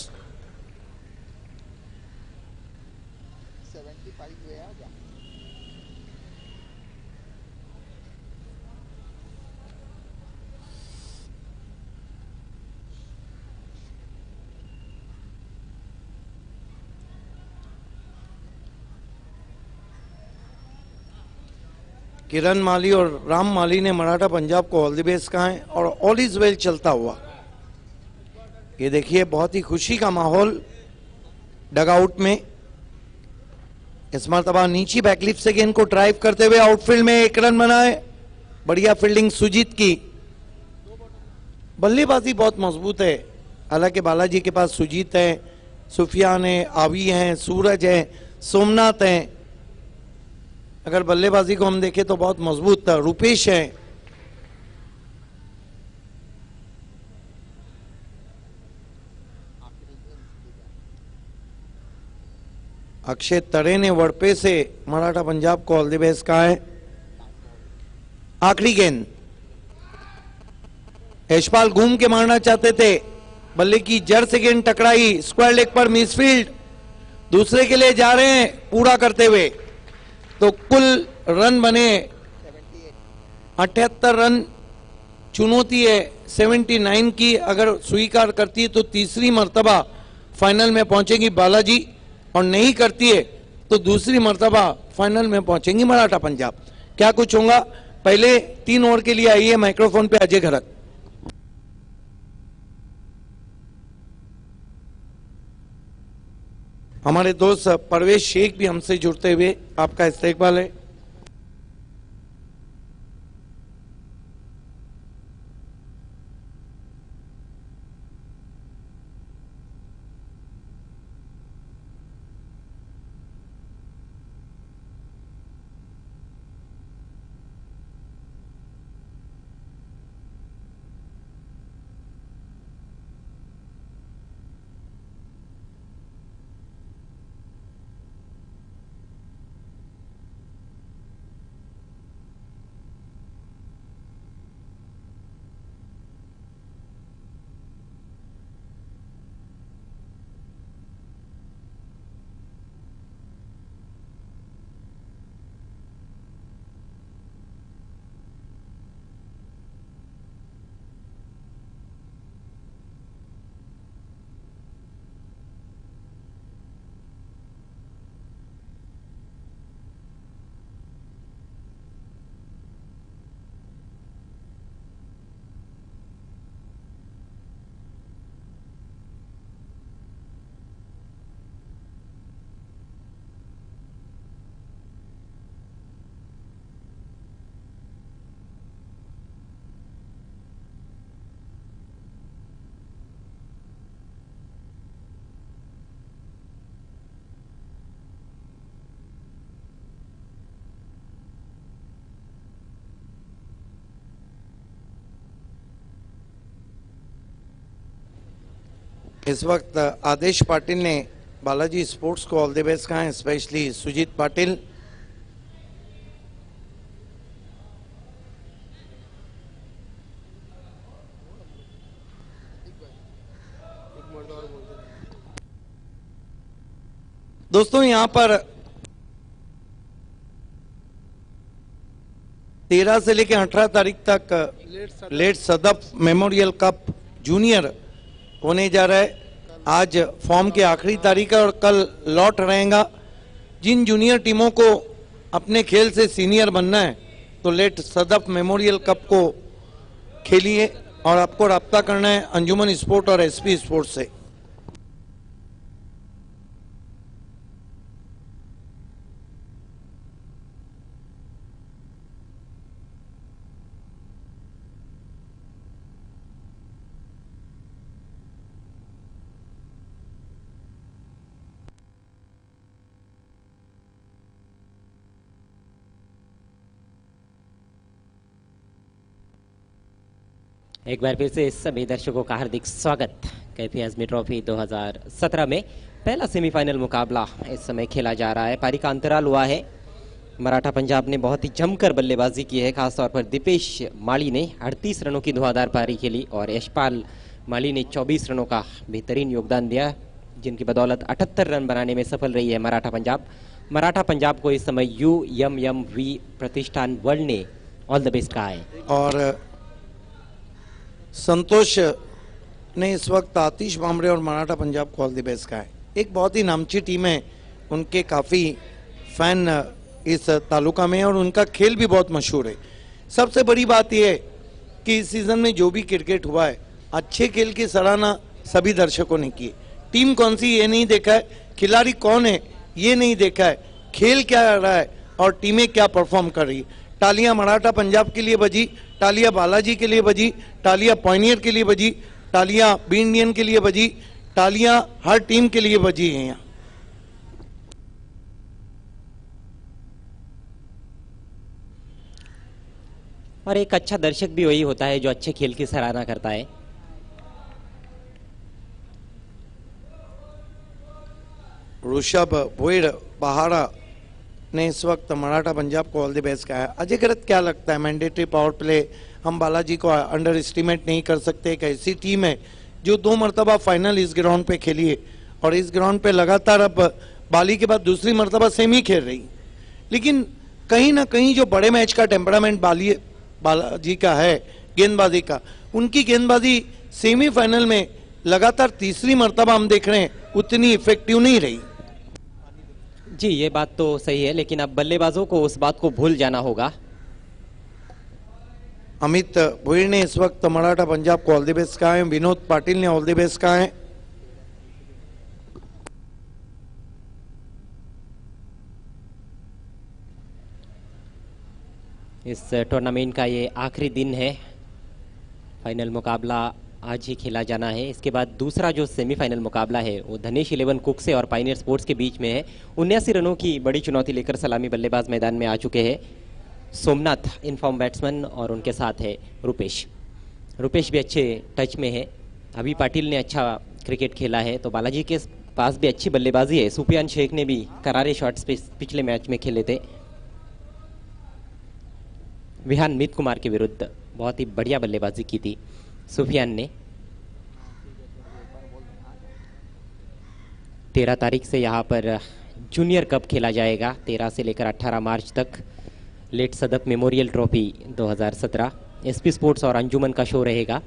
किरण माली और राम माली ने मराठा पंजाब को ऑल द बेस्ट कहा है, और ऑल इज वेल चलता हुआ। ये देखिए बहुत ही खुशी का माहौल डगआउट में। इस मरतबा नीची बैकलिप से गेंद को ड्राइव करते हुए आउटफील्ड में 1 रन बनाए। बढ़िया फील्डिंग सुजीत की। बल्लेबाजी बहुत मजबूत है। हालांकि बालाजी के पास सुजीत है, सुफियान है, आवी हैं, सूरज है, सोमनाथ हैं। अगर बल्लेबाजी को हम देखें तो बहुत मजबूत था। रूपेश है, अक्षय तरे ने वड़पे से मराठा पंजाब को ऑल द बेस्ट कहा है। आखिरी गेंद यशपाल घूम के मारना चाहते थे, बल्ले की जड़ से गेंद टकराई, स्क्वायर लेग पर मिसफील्ड। दूसरे के लिए जा रहे हैं पूरा करते हुए। तो कुल रन बने 78 रन। चुनौती है 79 की। अगर स्वीकार करती है तो तीसरी मर्तबा फाइनल में पहुंचेगी बालाजी, और नहीं करती है तो दूसरी मर्तबा फाइनल में पहुंचेंगी मराठा पंजाब। क्या कुछ होगा? पहले 3 ओवर के लिए आइए माइक्रोफोन पे अजय घरत। हमारे दोस्त परवेश शेख भी हमसे जुड़ते हुए आपका इस्तेकबाल है। इस वक्त आदेश पाटिल ने बालाजी स्पोर्ट्स को ऑल द बेस्ट कहा है, स्पेशली सुजीत पाटिल। दोस्तों यहां पर 13 से लेकर 18 तारीख तक late Sadaf memorial cup junior होने जा रहा है। आज फॉर्म की आखिरी तारीख है और कल लॉट रहेगा। जिन जूनियर टीमों को अपने खेल से सीनियर बनना है तो लेट सदफ मेमोरियल कप को खेलिए और आपको राब्ता करना है अंजुमन स्पोर्ट और एसपी स्पोर्ट से। एक बार फिर से सभी दर्शकों का हार्दिक स्वागत। कैफी आजमी ट्रॉफी 2017 में पहला सेमीफाइनल मुकाबला इस समय खेला जा रहा है। पारी का अंतराल हुआ है। मराठा पंजाब ने बहुत ही जमकर बल्लेबाजी की है, खासतौर पर दीपेश माली ने 38 रनों की धुआंधार पारी खेली और यशपाल माली ने 24 रनों का बेहतरीन योगदान दिया, जिनकी बदौलत 78 रन बनाने में सफल रही है मराठा पंजाब। मराठा पंजाब को इस समय UMMV प्रतिष्ठान वर्ल्ड ने ऑल द बेस्ट कहा है। और संतोष ने इस वक्त आतिश बामरे और मराठा पंजाब को ऑल द बेस्ट कहा है। एक बहुत ही नामची टीम है, उनके काफ़ी फैन इस तालुका में और उनका खेल भी बहुत मशहूर है। सबसे बड़ी बात यह है कि इस सीज़न में जो भी क्रिकेट हुआ है, अच्छे खेल की सराहना सभी दर्शकों ने की। टीम कौन सी ये नहीं देखा है, खिलाड़ी कौन है ये नहीं देखा है, खेल क्या रहा है और टीमें क्या परफॉर्म कर रही है। तालियां मराठा पंजाब के लिए बजी, तालियां बालाजी के लिए बजी, तालियां पॉइनियर के लिए बजी, तालियां बी इंडियन के लिए बजी, तालियां हर टीम के लिए बजी हैं यहाँ। और एक अच्छा दर्शक भी वही होता है जो अच्छे खेल की सराहना करता है। ऋषभ भोईर बहारा ने इस वक्त मराठा पंजाब को ऑल द बेस्ट कहा है। अजय करत क्या लगता है, मैंडेटरी पावर प्ले हम बालाजी को अंडर एस्टिमेट नहीं कर सकते। एक ऐसी टीम है जो 2 मरतबा फाइनल इस ग्राउंड पे खेली है और इस ग्राउंड पे लगातार अब बाली के बाद दूसरी मरतबा सेमी खेल रही, लेकिन कहीं ना कहीं जो बड़े मैच का टेम्परामेंट बालाजी का है, गेंदबाजी का, उनकी गेंदबाजी सेमीफाइनल में लगातार तीसरी मरतबा हम देख रहे हैं उतनी इफेक्टिव नहीं रही। जी ये बात तो सही है, लेकिन अब बल्लेबाजों को उस बात को भूल जाना होगा। अमित भोईर ने इस वक्त मराठा पंजाब को ऑल द बेस्ट कहा है। विनोद पाटिल ने ऑल द बेस्ट कहा है। इस टूर्नामेंट का ये आखिरी दिन है। फाइनल मुकाबला आज ही खेला जाना है। इसके बाद दूसरा जो सेमीफाइनल मुकाबला है वो धनेश 11 कुक्से और पाइनियर स्पोर्ट्स के बीच में है। 79 रनों की बड़ी चुनौती लेकर सलामी बल्लेबाज मैदान में आ चुके हैं। सोमनाथ इनफॉर्म बैट्समैन और उनके साथ है रुपेश भी अच्छे टच में है। अभी पाटिल ने अच्छा क्रिकेट खेला है, तो बालाजी के पास भी अच्छी बल्लेबाजी है। सुफियान शेख ने भी करारे शॉट्स पिछले मैच में खेले थे। विहान मीत कुमार के विरुद्ध बहुत ही बढ़िया बल्लेबाजी की थी सुफियान ने। 13 तारीख से यहाँ पर जूनियर कप खेला जाएगा, 13 से लेकर 18 मार्च तक। Late Sadaf memorial trophy 2017 SP sports और अंजुमन का शो रहेगा।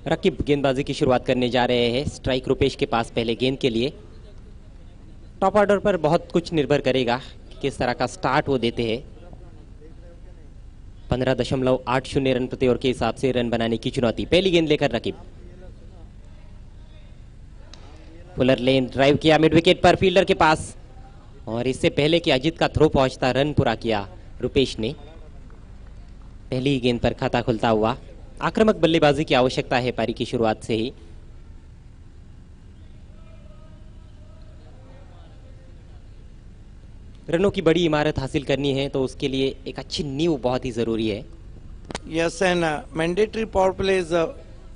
रकीब गेंदबाजी की शुरुआत करने जा रहे हैं। स्ट्राइक रुपेश के पास पहले गेंद के लिए। टॉप ऑर्डर पर बहुत कुछ निर्भर करेगा कि किस तरह का स्टार्ट वो देते हैं। 15.80 रन प्रति ओवर के हिसाब से रन बनाने की चुनौती। पहली गेंद लेकर रकीब। फुलर लेन ड्राइव किया मिड विकेट पर फील्डर के पास, और इससे पहले कि अजित का थ्रो पहुंचता रन पूरा किया रुपेश ने। पहली गेंद पर खाता खुलता हुआ। आक्रामक बल्लेबाजी की आवश्यकता है पारी की शुरुआत से ही। रनों की बड़ी इमारत हासिल करनी है तो उसके लिए एक अच्छी नींव बहुत ही जरूरी है। Yes, and mandatory power play is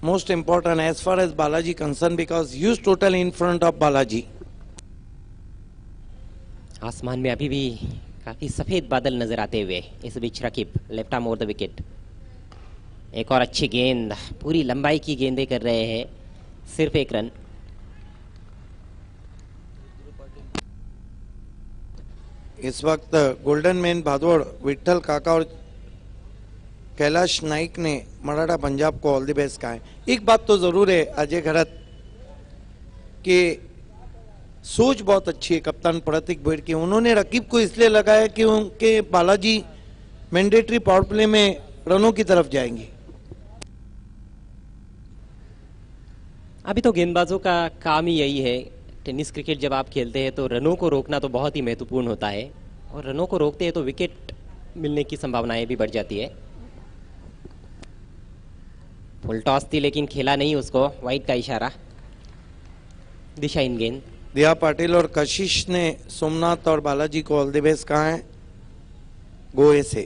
most important as far as Balaji concerned because huge total in front of Balaji. आसमान में अभी भी काफी सफेद बादल नजर आते हुए इस बीच Raqib left arm over the wicket. एक और अच्छी गेंद, पूरी लंबाई की गेंदें कर रहे हैं, सिर्फ एक रन। इस वक्त गोल्डन मैन भादौड़ विट्ठल काका और कैलाश नाइक ने मराठा पंजाब को ऑल द बेस्ट कहा है। एक बात तो जरूर है अजय घरत कि सोच बहुत अच्छी है कप्तान प्रतीक भोईर की। उन्होंने रकीब को इसलिए लगाया कि उनके बालाजी मैंडेटरी पावर प्ले में रनों की तरफ जाएंगे। अभी तो गेंदबाजों का काम ही यही है। टेनिस क्रिकेट जब आप खेलते हैं तो रनों को रोकना तो बहुत ही महत्वपूर्ण होता है और रनों को रोकते हैं तो विकेट मिलने की संभावनाएं भी बढ़ जाती है। फुल टॉस थी लेकिन खेला नहीं उसको, वाइड का इशारा। दिशाहीन गेंद। दिया पाटिल और कशिश ने सोमनाथ और बालाजी को ऑल द बेस्ट कहा है गोए से।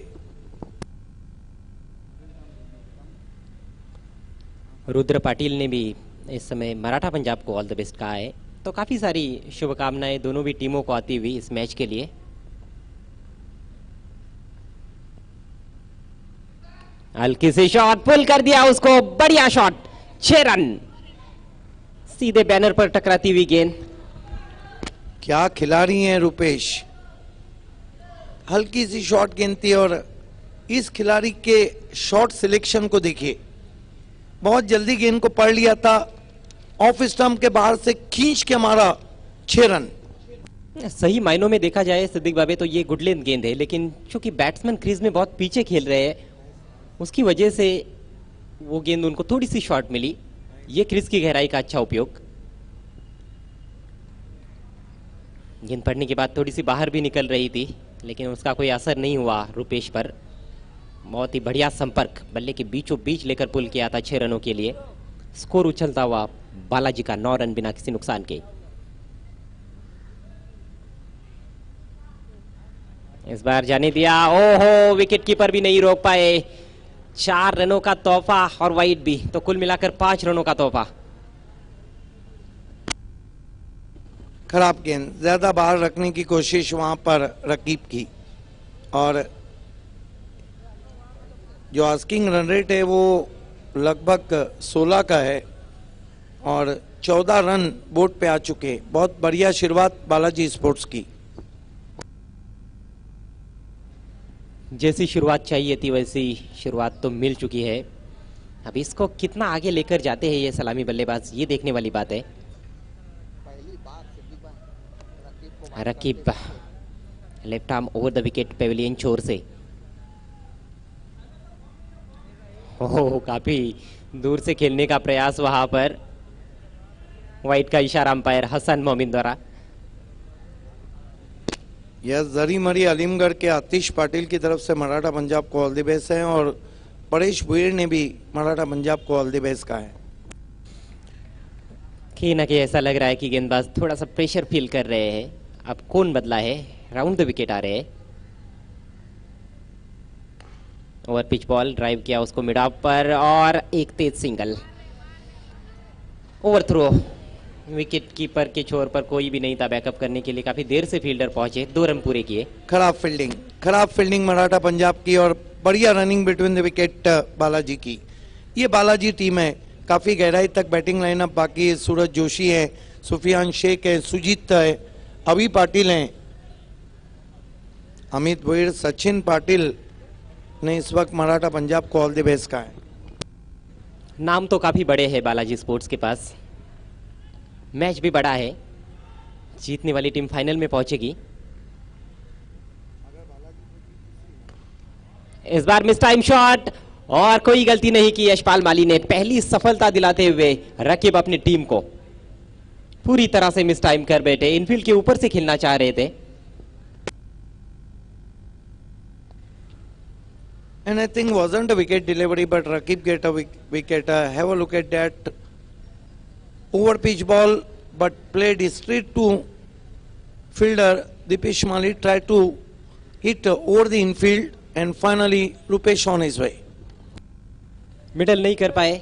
रुद्र पाटिल ने भी इस समय मराठा पंजाब को ऑल द बेस्ट कहा है। तो काफी सारी शुभकामनाएं दोनों भी टीमों को आती हुई इस मैच के लिए। हल्की से शॉट, पुल कर दिया उसको, बढ़िया शॉट, 6 रन। सीधे बैनर पर टकराती हुई गेंद। क्या खिलाड़ी हैं रुपेश, हल्की सी शॉट गेंद थी और इस खिलाड़ी के शॉट सिलेक्शन को देखिए, बहुत जल्दी गेंद को पढ़ लिया था, ऑफ स्टंप के बाहर से खींच के मारा, 6 रन। सही मायनों में देखा जाए सिद्दीक बाबे तो ये गुड लेंथ गेंद है, लेकिन चूंकि बैट्समैन क्रीज में बहुत पीछे खेल रहे हैं उसकी वजह से वो गेंद उनको थोड़ी सी शॉर्ट मिली। ये क्रीज की गहराई का अच्छा उपयोग। गेंद पड़ने के बाद थोड़ी सी बाहर भी निकल रही थी लेकिन उसका कोई असर नहीं हुआ रुपेश पर। बहुत ही बढ़िया संपर्क, बल्ले के बीचों बीच लेकर पुल किया था 6 रनों के लिए। स्कोर उछलता हुआ बालाजी का 9 रन बिना किसी नुकसान के। इस बार जाने दिया, ओहो, विकेट कीपर भी नहीं रोक पाए। 4 रनों का तोहफा और वाइड भी, तो कुल मिलाकर 5 रनों का तोहफा। खराब गेंद, ज्यादा बाहर रखने की कोशिश वहां पर रकीब की और जो आस्किंग रन रेट है वो लगभग 16 का है और 14 रन बोर्ड पे आ चुके। बहुत बढ़िया शुरुआत बालाजी स्पोर्ट्स की। जैसी शुरुआत चाहिए थी वैसी शुरुआत तो मिल चुकी है। अब इसको कितना आगे लेकर जाते हैं ये सलामी बल्लेबाज, ये देखने वाली बात है। Raqib left arm over the wicket pavilion छोर से। ओह, काफी दूर से खेलने का प्रयास वहां पर। वाइड का इशारा अंपायर हसन मोमिन द्वारा। यह जरी मरी अलीमगढ़ के आतिश पाटिल की तरफ से मराठा पंजाब को ऑल द बेस्ट है और परेश भुईर ने भी मराठा पंजाब को ऑल द बेस्ट कहा है। कहीं ना कहीं ऐसा लग रहा है कि गेंदबाज थोड़ा सा प्रेशर फील कर रहे हैं। अब कौन बदला है, राउंड द विकेट आ रहे हैं। ओवर पिच बॉल ड्राइव किया उसको मिड ऑफ पर और एक तेज single. Overthrow, wicketkeeper के छोर पर कोई भी नहीं था बैकअप करने के लिए। काफी देर से फील्डर पहुंचे, 2 रन पूरे किए। खराब फील्डिंग मराठा पंजाब की और बढ़िया running between the wicket Balaji की। ये बालाजी टीम है, काफी गहराई तक बैटिंग लाइनअप बाकी है। सूरज जोशी है, सुफियान शेख है, सुजीत है, अभी पाटिल हैं, अमित भोईर, सचिन पाटिल ने इस वक्त मराठा पंजाब को ऑल द बेस्ट कहा है। नाम तो काफी बड़े हैं बालाजी स्पोर्ट्स के पास, मैच भी बड़ा है। जीतने वाली टीम फाइनल में पहुंचेगी। इस बार मिस टाइम शॉट और कोई गलती नहीं की यशपाल माली ने। पहली सफलता दिलाते हुए रकीब अपनी टीम को पूरी तरह से मिस टाइम कर बैठे। इनफील्ड के ऊपर से खेलना चाह रहे थे। And I think wasn't a wicket delivery, but Rakib get a wicket. Have a look at that. Over pitch ball, but played straight to fielder. Dipesh Mali tried to hit over the infield and finally Rupesh on his way. Middle नहीं कर पाए,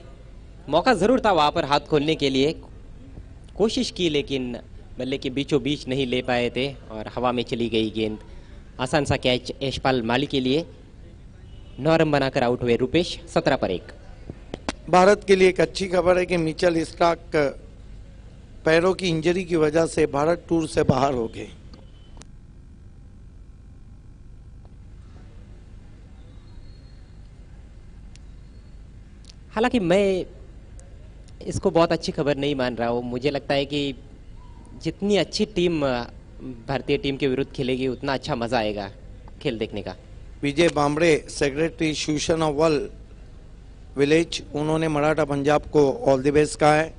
मौका जरूर था वहां पर हाथ खोलने के लिए, कोशिश की लेकिन बल्ले के बीचों बीच नहीं ले पाए थे और हवा में चली गई गेंद। आसान सा कैच यशपाल माली के लिए। 9 रन बनाकर आउट हुए रुपेश 17 पर 1। भारत के लिए एक अच्छी खबर है कि मिचेल स्टार्क पैरों की इंजरी की वजह से भारत टूर से बाहर हो गए। हालांकि मैं इसको बहुत अच्छी खबर नहीं मान रहा हूँ। मुझे लगता है कि जितनी अच्छी टीम भारतीय टीम के विरुद्ध खेलेगी उतना अच्छा मजा आएगा खेल देखने का। विजय बांबड़े सेक्रेटरी शिवसेना वल विलेज, उन्होंने मराठा पंजाब को ऑल द बेस्ट कहा है।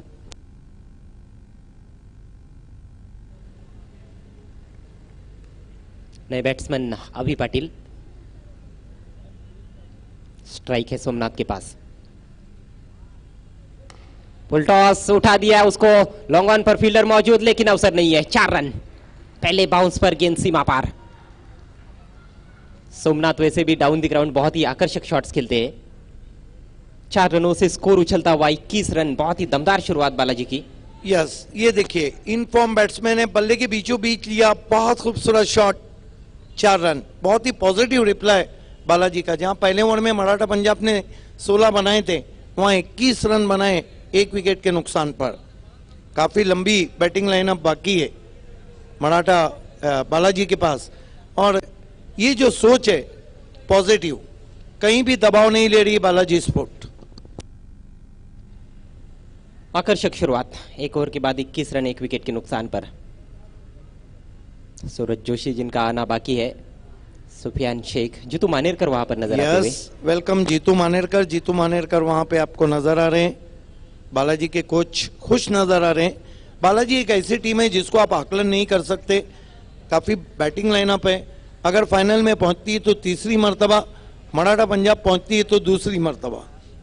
नए बैट्समैन अभी पाटिल, स्ट्राइक है सोमनाथ के पास। फुल टॉस उठा दिया उसको, लॉन्ग ऑन पर फील्डर मौजूद लेकिन अवसर नहीं है। 4 रन, पहले बाउंस पर गेंद सीमा पार। सोमनाथ वैसे भी डाउन द ग्राउंड बहुत ही आकर्षक शॉट्स खेलते हैं। 4 रनों से स्कोर उछलता हुआ 21 रन, बहुत ही दमदार शुरुआत बालाजी की। यस, ये देखिए इन फॉर्म बैट्समैन ने बल्ले के बीचों बीच लिया, बहुत खूबसूरत शॉट, 4 रन। बहुत ही पॉजिटिव रिप्लाई बालाजी का। जहां पहले ओवर में मराठा पंजाब ने 16 बनाए थे, वहां 21 रन बनाए 1 विकेट के नुकसान पर। काफी लंबी बैटिंग लाइनअप बाकी है मराठा बालाजी के पास, और ये जो सोच है पॉजिटिव, कहीं भी दबाव नहीं ले रही बालाजी स्पोर्ट। आकर्षक शुरुआत, 1 ओवर के बाद 21 रन 1 विकेट के नुकसान पर। सूरज जोशी जिनका आना बाकी है, सुफियान शेख, जीतू मानेरकर वहां पर नजर आते हुए। Yes, welcome Jitu Manerkar. जीतू मानेरकर वहां पे आपको नजर आ रहे हैं। बालाजी के कोच खुश नजर आ रहे हैं। बालाजी एक ऐसी टीम है जिसको आप आकलन नहीं कर सकते। काफी बैटिंग लाइनअप है। अगर फाइनल में पहुंचती है तो तीसरी मर्तबा, मराठा पंजाब पहुंचती है तो दूसरी मर्तबा।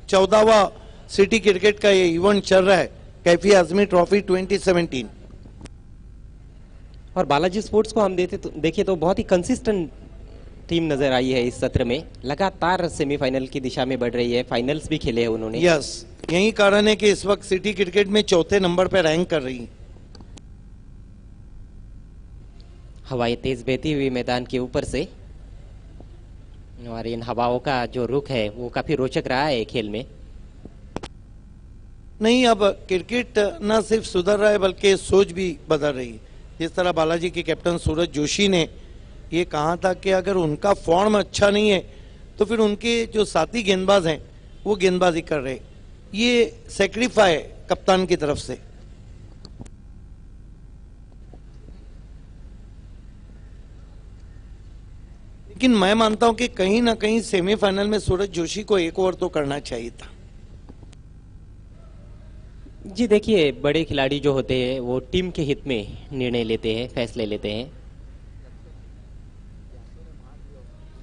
14वां सिटी क्रिकेट का ये इवेंट चल रहा है, कैफी आजमी ट्रॉफी 2017। और बालाजी स्पोर्ट्स को हम देखें तो बहुत ही कंसिस्टेंट टीम नजर आई है इस सत्र में। लगातार सेमीफाइनल की दिशा में बढ़ रही है, फाइनल्स भी खेले हैं उन्होंने। यस, यही कारण है कि इस वक्त सिटी क्रिकेट में 4थे नंबर पर रैंक कर रही है। हवाएं तेज बहती हुई मैदान के ऊपर से, और इन हवाओं का जो रुख है वो काफी रोचक रहा है खेल में। नहीं, अब क्रिकेट न सिर्फ सुधर रहा है बल्कि सोच भी बदल रही है। जिस तरह बालाजी के कैप्टन सूरज जोशी ने ये कहा था कि अगर उनका फॉर्म अच्छा नहीं है तो फिर उनके जो साथी गेंदबाज हैं वो गेंदबाजी कर रहे। ये सेक्रीफाई कप्तान की तरफ से। लेकिन मैं मानता हूं कि कहीं ना कहीं सेमीफाइनल में सूरज जोशी को 1 ओवर तो करना चाहिए था। जी देखिए, बड़े खिलाड़ी जो होते हैं वो टीम के हित में निर्णय लेते हैं, फैसले लेते हैं।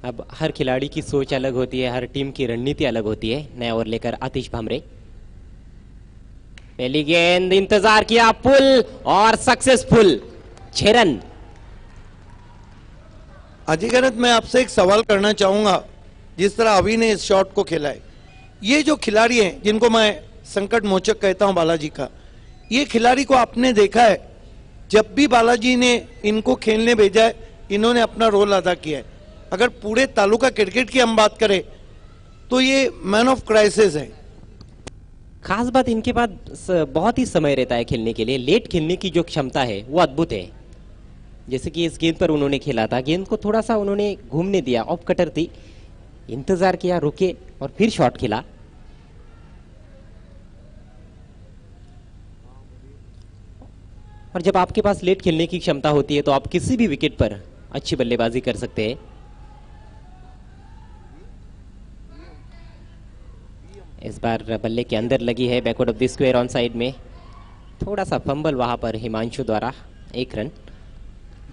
अब हर खिलाड़ी की सोच अलग होती है, हर टीम की रणनीति अलग होती है। नया ओवर लेकर आतिश भामरे, पहली गेंद, इंतजार किया, पुल और सक्सेसफुल, 6 रन। अजीगरत, मैं आपसे एक सवाल करना चाहूंगा। जिस तरह अभी ने इस शॉट को खेला है, ये जो खिलाड़ी हैं जिनको मैं संकट मोचक कहता हूं बालाजी का, ये खिलाड़ी को आपने देखा है जब भी बालाजी ने इनको खेलने भेजा है इन्होंने अपना रोल अदा किया है। अगर पूरे तालुका क्रिकेट की हम बात करें तो ये मैन ऑफ क्राइसिस है। खास बात, इनके पास बहुत ही समय रहता है खेलने के लिए। लेट खेलने की जो क्षमता है वो अद्भुत है। जैसे कि इस गेंद पर उन्होंने खेला था, गेंद को थोड़ा सा उन्होंने घूमने दिया, ऑफ कटर थी, इंतजार किया, रुके और फिर शॉट खेला। और जब आपके पास लेट खेलने की क्षमता होती है तो आप किसी भी विकेट पर अच्छी बल्लेबाजी कर सकते हैं। इस बार बल्ले के अंदर लगी है, backward of the square on side में, थोड़ा सा फंबल वहां पर हिमांशु द्वारा, 1 रन।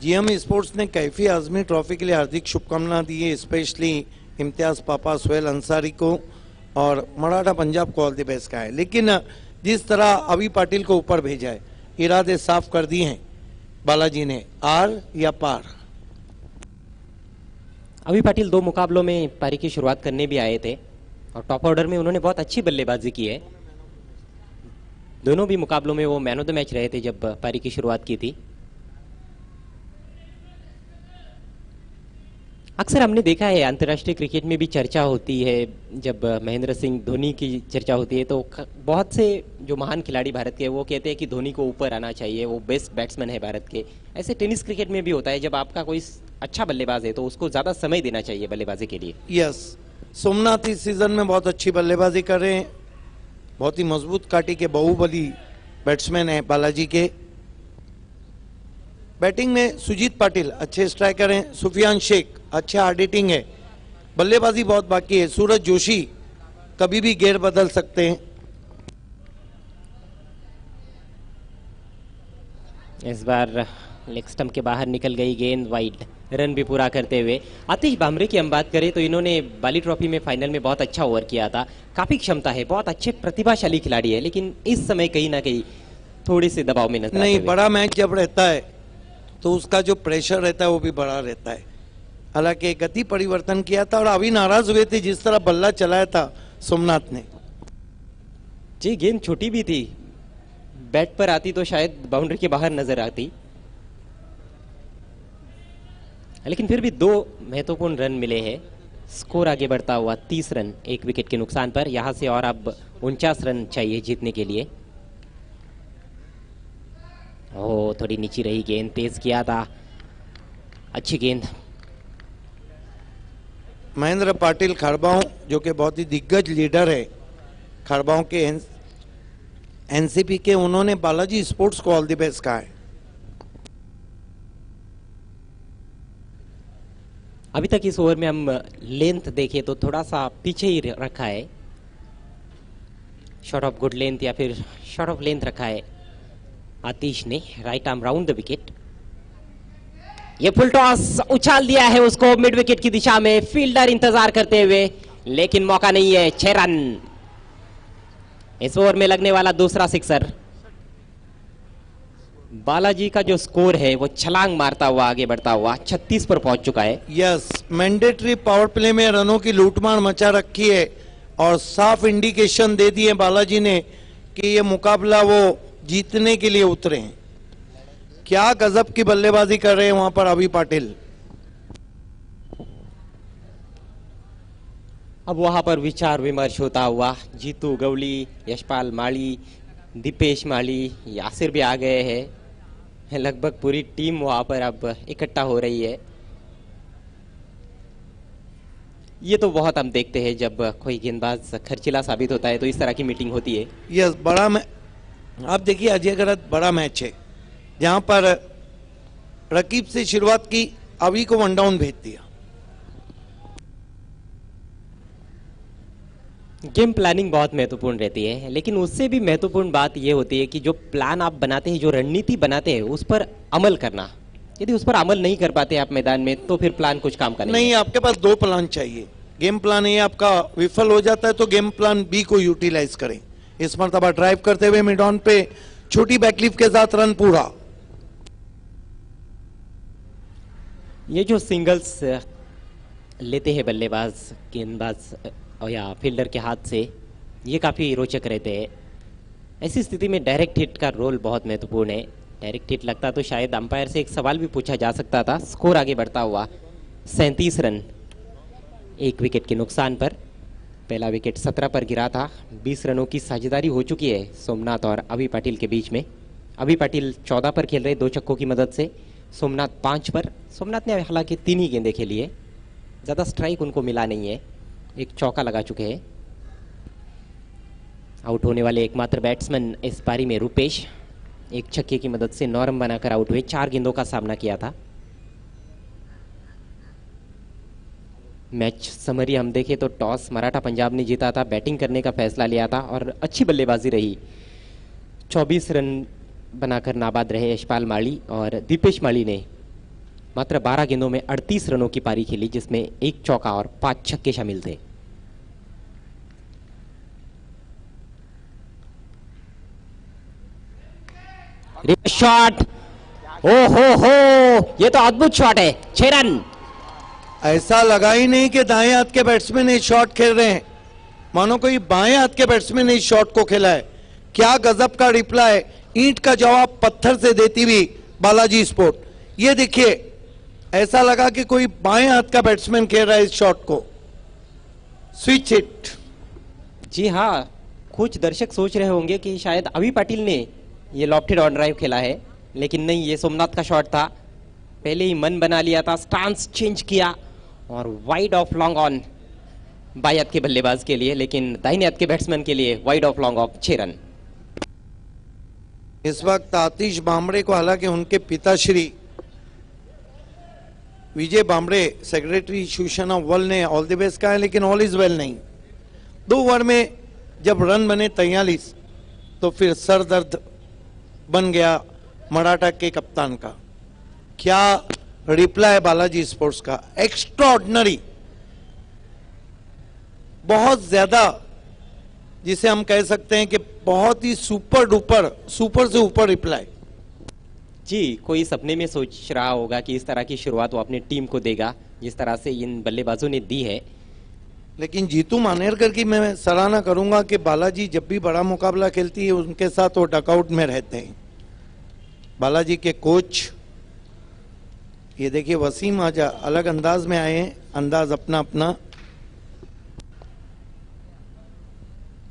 जीएम स्पोर्ट्स ने कैफी आजमी ट्रॉफी के लिए हार्दिक शुभकामनाएं दी है, स्पेशली इम्तियाज पापा, सोहेल अंसारी को और मराठा पंजाब को ऑल द बेस्ट का है। लेकिन जिस तरह अभी पाटिल को ऊपर भेजा है, इरादे साफ कर दिए हैं बालाजी ने, आर या पार। अभी पाटिल 2 मुकाबलों में पारी की शुरुआत करने भी आए थे और टॉप ऑर्डर में उन्होंने बहुत अच्छी बल्लेबाजी की है। दोनों भी मुकाबलों में वो मैन ऑफ द मैच रहे थे जब पारी की शुरुआत की थी। अक्सर हमने देखा है अंतर्राष्ट्रीय क्रिकेट में भी चर्चा होती है, जब महेंद्र सिंह धोनी की चर्चा होती है तो बहुत से जो महान खिलाड़ी भारत के वो कहते हैं कि धोनी को ऊपर आना चाहिए, वो बेस्ट बैट्समैन है भारत के। ऐसे टेनिस क्रिकेट में भी होता है, जब आपका कोई अच्छा बल्लेबाज है तो उसको ज़्यादा समय देना चाहिए बल्लेबाजी के लिए। यस, सोमनाथ इस सीजन में बहुत अच्छी बल्लेबाजी कर रहे हैं, बहुत ही मजबूत काटी के बाहुबली बैट्समैन है बालाजी के। बैटिंग में सुजीत पाटिल अच्छे स्ट्राइकर हैं, सुफियान शेख अच्छे हार्ड हिटिंग है, बल्लेबाजी बहुत बाकी है। सूरज जोशी कभी भी गेयर बदल सकते हैं। इस बार लेग स्टंप के बाहर निकल गई गेंद, वाइड रन भी पूरा करते हुए। आतिश भामरे की हम बात करें तो इन्होंने बाली ट्रॉफी में फाइनल में बहुत अच्छा ओवर किया था, काफी क्षमता है, बहुत अच्छे प्रतिभाशाली खिलाड़ी है, लेकिन इस समय कहीं ना कहीं थोड़े से दबाव में नजर नहीं, आते हुए। बड़ा मैच जब रहता है तो उसका जो प्रेशर रहता है वो भी बड़ा रहता है। हालांकि गति परिवर्तन किया था और अभी नाराज हुए थे जिस तरह बल्ला चलाया था सोमनाथ ने। जी, गेंद छोटी भी थी, बैट पर आती तो शायद बाउंड्री के बाहर नजर आती, लेकिन फिर भी 2 महत्वपूर्ण रन मिले हैं। स्कोर आगे बढ़ता हुआ 30 रन 1 विकेट के नुकसान पर। यहां से और अब 49 रन चाहिए जीतने के लिए। ओ, थोड़ी नीची रही गेंद, तेज किया था, अच्छी गेंद। महेंद्र पाटिल खड़बाओं जो कि बहुत ही दिग्गज लीडर है खड़बाओं के एनसीपी के, उन्होंने बालाजी स्पोर्ट्स को ऑल द बेस्ट कहा है। अभी तक इस ओवर में हम लेंथ देखें तो थोड़ा सा पीछे ही रखा है, शॉर्ट ऑफ गुड लेंथ या फिर शॉर्ट ऑफ लेंथ रखा है आतिश ने। Right arm round the wicket, ये फुल टॉस उछाल दिया है उसको मिड विकेट की दिशा में, फील्डर इंतजार करते हुए, लेकिन मौका नहीं है। 6 रन इस ओवर में लगने वाला दूसरा सिक्सर। बालाजी का जो स्कोर है वो छलांग मारता हुआ आगे बढ़ता हुआ 36 पर पहुंच चुका है। यस, मैंडेटरी पावर प्ले में रनों की लूटमार मचा रखी है और साफ इंडिकेशन दे दिए बालाजी ने कि ये मुकाबला वो जीतने के लिए उतरे हैं। क्या गजब की बल्लेबाजी कर रहे हैं वहां पर अभी पाटिल। अब वहां पर विचार विमर्श होता हुआ जीतू गवली, यशपाल माली, दीपेश माली, यासिर भी आ गए हैं। लगभग पूरी टीम वहां पर अब इकट्ठा हो रही है। ये तो बहुत हम देखते हैं जब कोई गेंदबाज खर्चीला साबित होता है तो इस तरह की मीटिंग होती है। यस, बड़ा आप देखिए अजयगढ़ बड़ा मैच है जहां पर रकीब से शुरुआत की, अभी को 1 डाउन भेज दिया। गेम प्लानिंग बहुत महत्वपूर्ण रहती है, लेकिन उससे भी महत्वपूर्ण बात यह होती है कि जो प्लान आप बनाते हैं, जो रणनीति बनाते हैं, उस पर अमल करना। यदि उस पर अमल नहीं कर पाते आप मैदान में तो फिर प्लान कुछ काम का नहीं है। आपके पास 2 प्लान चाहिए। गेम प्लान ए आपका विफल हो जाता है तो गेम प्लान बी को यूटिलाइज करें। इस मरतबा ड्राइव करते हुए मिड ऑन पे छोटी बैकलिफ्ट के साथ रन पूरा। ये जो सिंगल्स लेते हैं बल्लेबाज, गेंदबाज या फील्डर के हाथ से, ये काफ़ी रोचक रहते हैं। ऐसी स्थिति में डायरेक्ट हिट का रोल बहुत महत्वपूर्ण है। डायरेक्ट हिट लगता तो शायद अंपायर से एक सवाल भी पूछा जा सकता था। स्कोर आगे बढ़ता हुआ 37 रन 1 विकेट के नुकसान पर। पहला विकेट 17 पर गिरा था। 20 रनों की साझेदारी हो चुकी है सोमनाथ और अभी पाटिल के बीच में। अभी पाटिल 14 पर खेल रहे 2 छक्कों की मदद से, सोमनाथ 5 पर। सोमनाथ ने हालांकि 3 ही गेंदें खेली है, ज़्यादा स्ट्राइक उनको मिला नहीं है। एक चौका लगा चुके हैं। आउट होने वाले एकमात्र बैट्समैन इस पारी में रुपेश, एक छक्के की मदद से 9 रन बनाकर आउट हुए। 4 गेंदों का सामना किया था। मैच समरी हम देखें तो टॉस मराठा पंजाब ने जीता था, बैटिंग करने का फैसला लिया था और अच्छी बल्लेबाजी रही। 24 रन बनाकर नाबाद रहे यशपाल माली और दीपेश माली ने मात्र 12 गेंदों में 38 रनों की पारी खेली, जिसमें 1 चौका और 5 छक्के शामिल थे। शॉट, ओ हो, ये तो अद्भुत शॉट है। 6 रन ऐसा लगा ही नहीं कि दाएं हाथ के बैट्समैन इस शॉट खेल रहे हैं, मानो कोई बाएं हाथ के बैट्समैन ने इस शॉट को खेला है। क्या गजब का रिप्लाई, ईंट का जवाब पत्थर से देती हुई बालाजी स्पोर्ट। ये देखिए, ऐसा लगा कि कोई बाएं हाथ का बैट्समैन खेल रहा है इस शॉट को। Switch hit. जी हाँ, कुछ दर्शक सोच रहे होंगे कि शायद अभी पाटिल ने ये लॉफ्टेड ऑन ड्राइव खेला है, लेकिन नहीं, ये सोमनाथ का शॉट था। पहले ही मन बना लिया था, स्टांस चेंज किया और वाइड ऑफ लॉन्ग ऑन बाएं हाथ के बल्लेबाज के लिए, लेकिन दाहिने हाथ के बैट्समैन के लिए wide of long off 6 run. इस वक्त आतिश बामड़े को, हालांकि उनके पिताश्री विजय बामड़े सेक्रेटरी शिवसेना वर्ल्ड ने ऑल द बेस्ट कहा है, लेकिन ऑल इज वेल नहीं। 2 ओवर में जब रन बने 43 तो फिर सर दर्द बन गया मराठा के कप्तान का। क्या रिप्लाई बालाजी स्पोर्ट्स का, एक्स्ट्राऑर्डिनरी, बहुत ज्यादा, जिसे हम कह सकते हैं कि बहुत ही सुपर डुपर, सुपर से ऊपर रिप्लाई। जी, कोई सपने में सोच रहा होगा कि इस तरह की शुरुआत वो अपनी टीम को देगा जिस तरह से इन बल्लेबाजों ने दी है। लेकिन जीतू मानेरकर की मैं सराहना करूंगा कि बालाजी जब भी बड़ा मुकाबला खेलती है उनके साथ वो डकआउट में रहते हैं। बालाजी के कोच, ये देखिए वसीम आज अलग अंदाज में आए हैं, अंदाज अपना अपना।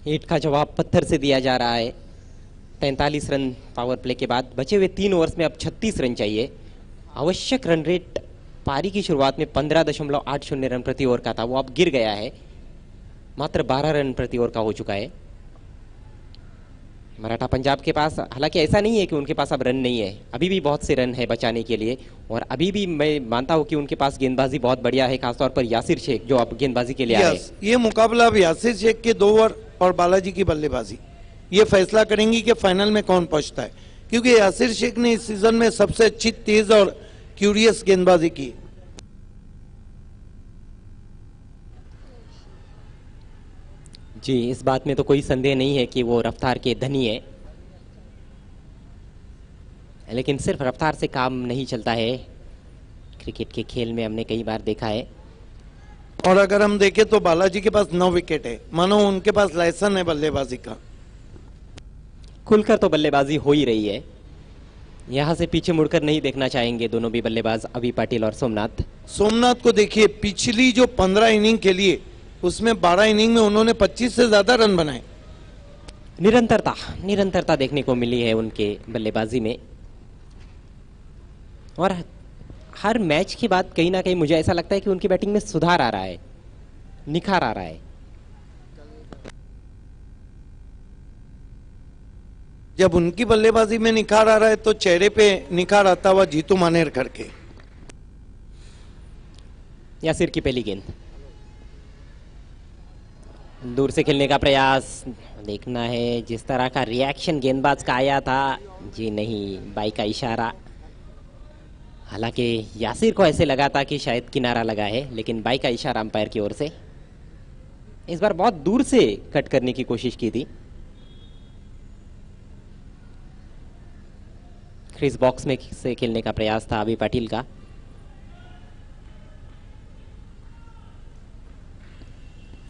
ईंट का जवाब पत्थर से दिया जा रहा है। 43 रन पावर प्ले के बाद बचे हुए 3 ओवर्स में अब 36 रन चाहिए। आवश्यक रन रेट पारी की शुरुआत में 15.80 रन प्रति ओवर का था, वो अब गिर गया है, मात्र 12 रन प्रति ओवर का हो चुका है। मराठा पंजाब के पास, हालांकि ऐसा नहीं है कि उनके पास अब रन नहीं है, अभी भी बहुत से रन है बचाने के लिए, और अभी भी मैं मानता हूं कि उनके पास गेंदबाजी बहुत बढ़िया है, खासतौर पर यासिर शेख जो अब गेंदबाजी के लिए आए। ये मुकाबला अब यासिर शेख के 2 ओवर और बालाजी की बल्लेबाजी ये फैसला करेंगी कि फाइनल में कौन पहुंचता है, क्योंकि यासिर शेख ने इस सीजन में सबसे अच्छी, तेज और क्यूरियस गेंदबाजी की। जी, इस बात में तो कोई संदेह नहीं है कि वो रफ्तार के धनी है, लेकिन सिर्फ रफ्तार से काम नहीं चलता है। क्रिकेट के खेल में हमने कई बार देखा है। और अगर हम देखें तो बालाजी के पास 9 विकेट है, मानो उनके पास लाइसेंस है बल्लेबाजी का। खुलकर तो बल्लेबाजी हो ही रही है, यहां से पीछे मुड़कर नहीं देखना चाहेंगे दोनों भी बल्लेबाज, अभी पाटिल और सोमनाथ। सोमनाथ को देखिए, पिछली जो 15 इनिंग खेली है उसमें 12 इनिंग में उन्होंने 25 से ज्यादा रन बनाए। निरंतरता देखने को मिली है उनके बल्लेबाजी में, और हर मैच के बाद कहीं ना कहीं मुझे ऐसा लगता है कि उनकी बैटिंग में सुधार आ रहा है, निखार आ रहा है। जब उनकी बल्लेबाजी में निखार आ रहा है तो चेहरे पे निखार आता हुआ जीतू मानेरकर के। यासिर की पहली गेंद, दूर से खेलने का प्रयास, देखना है जिस तरह का रिएक्शन गेंदबाज का आया था। जी नहीं, बाई का इशारा। हालांकि यासिर को ऐसे लगा था कि शायद किनारा लगा है, लेकिन बाई का इशारा अंपायर की ओर से। इस बार बहुत दूर से कट करने की कोशिश की थी। क्रिस बॉक्स में से खेलने का प्रयास था अभी पाटिल का।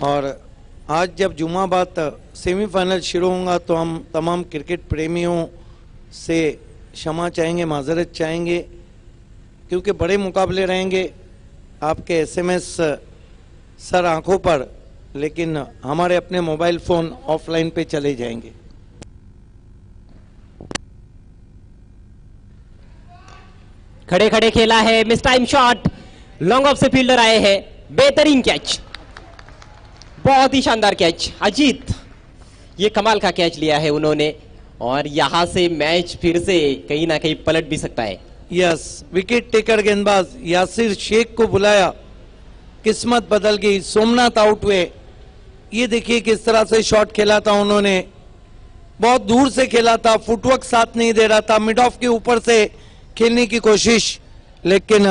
और आज जब जुमा बाद सेमीफाइनल शुरू होगा तो हम तमाम क्रिकेट प्रेमियों से क्षमा चाहेंगे, माजरत चाहेंगे, क्योंकि बड़े मुकाबले रहेंगे। आपके एसएमएस सर आंखों पर, लेकिन हमारे अपने मोबाइल फोन ऑफलाइन पे चले जाएंगे। खड़े खड़े खेला है, miss time shot, long off से फील्डर आए हैं, बेहतरीन कैच, बहुत ही शानदार कैच। अजीत, ये कमाल का कैच लिया है उन्होंने, और यहां से मैच फिर से कहीं ना कहीं पलट भी सकता है। यस, विकेट टेकर गेंदबाज यासिर शेख को बुलाया, किस्मत बदल गई, सोमनाथ आउट हुए। ये देखिए किस तरह से शॉट खेला था उन्होंने, बहुत दूर से खेला था, फुटवर्क साथ नहीं दे रहा था, मिड ऑफ के ऊपर से खेलने की कोशिश, लेकिन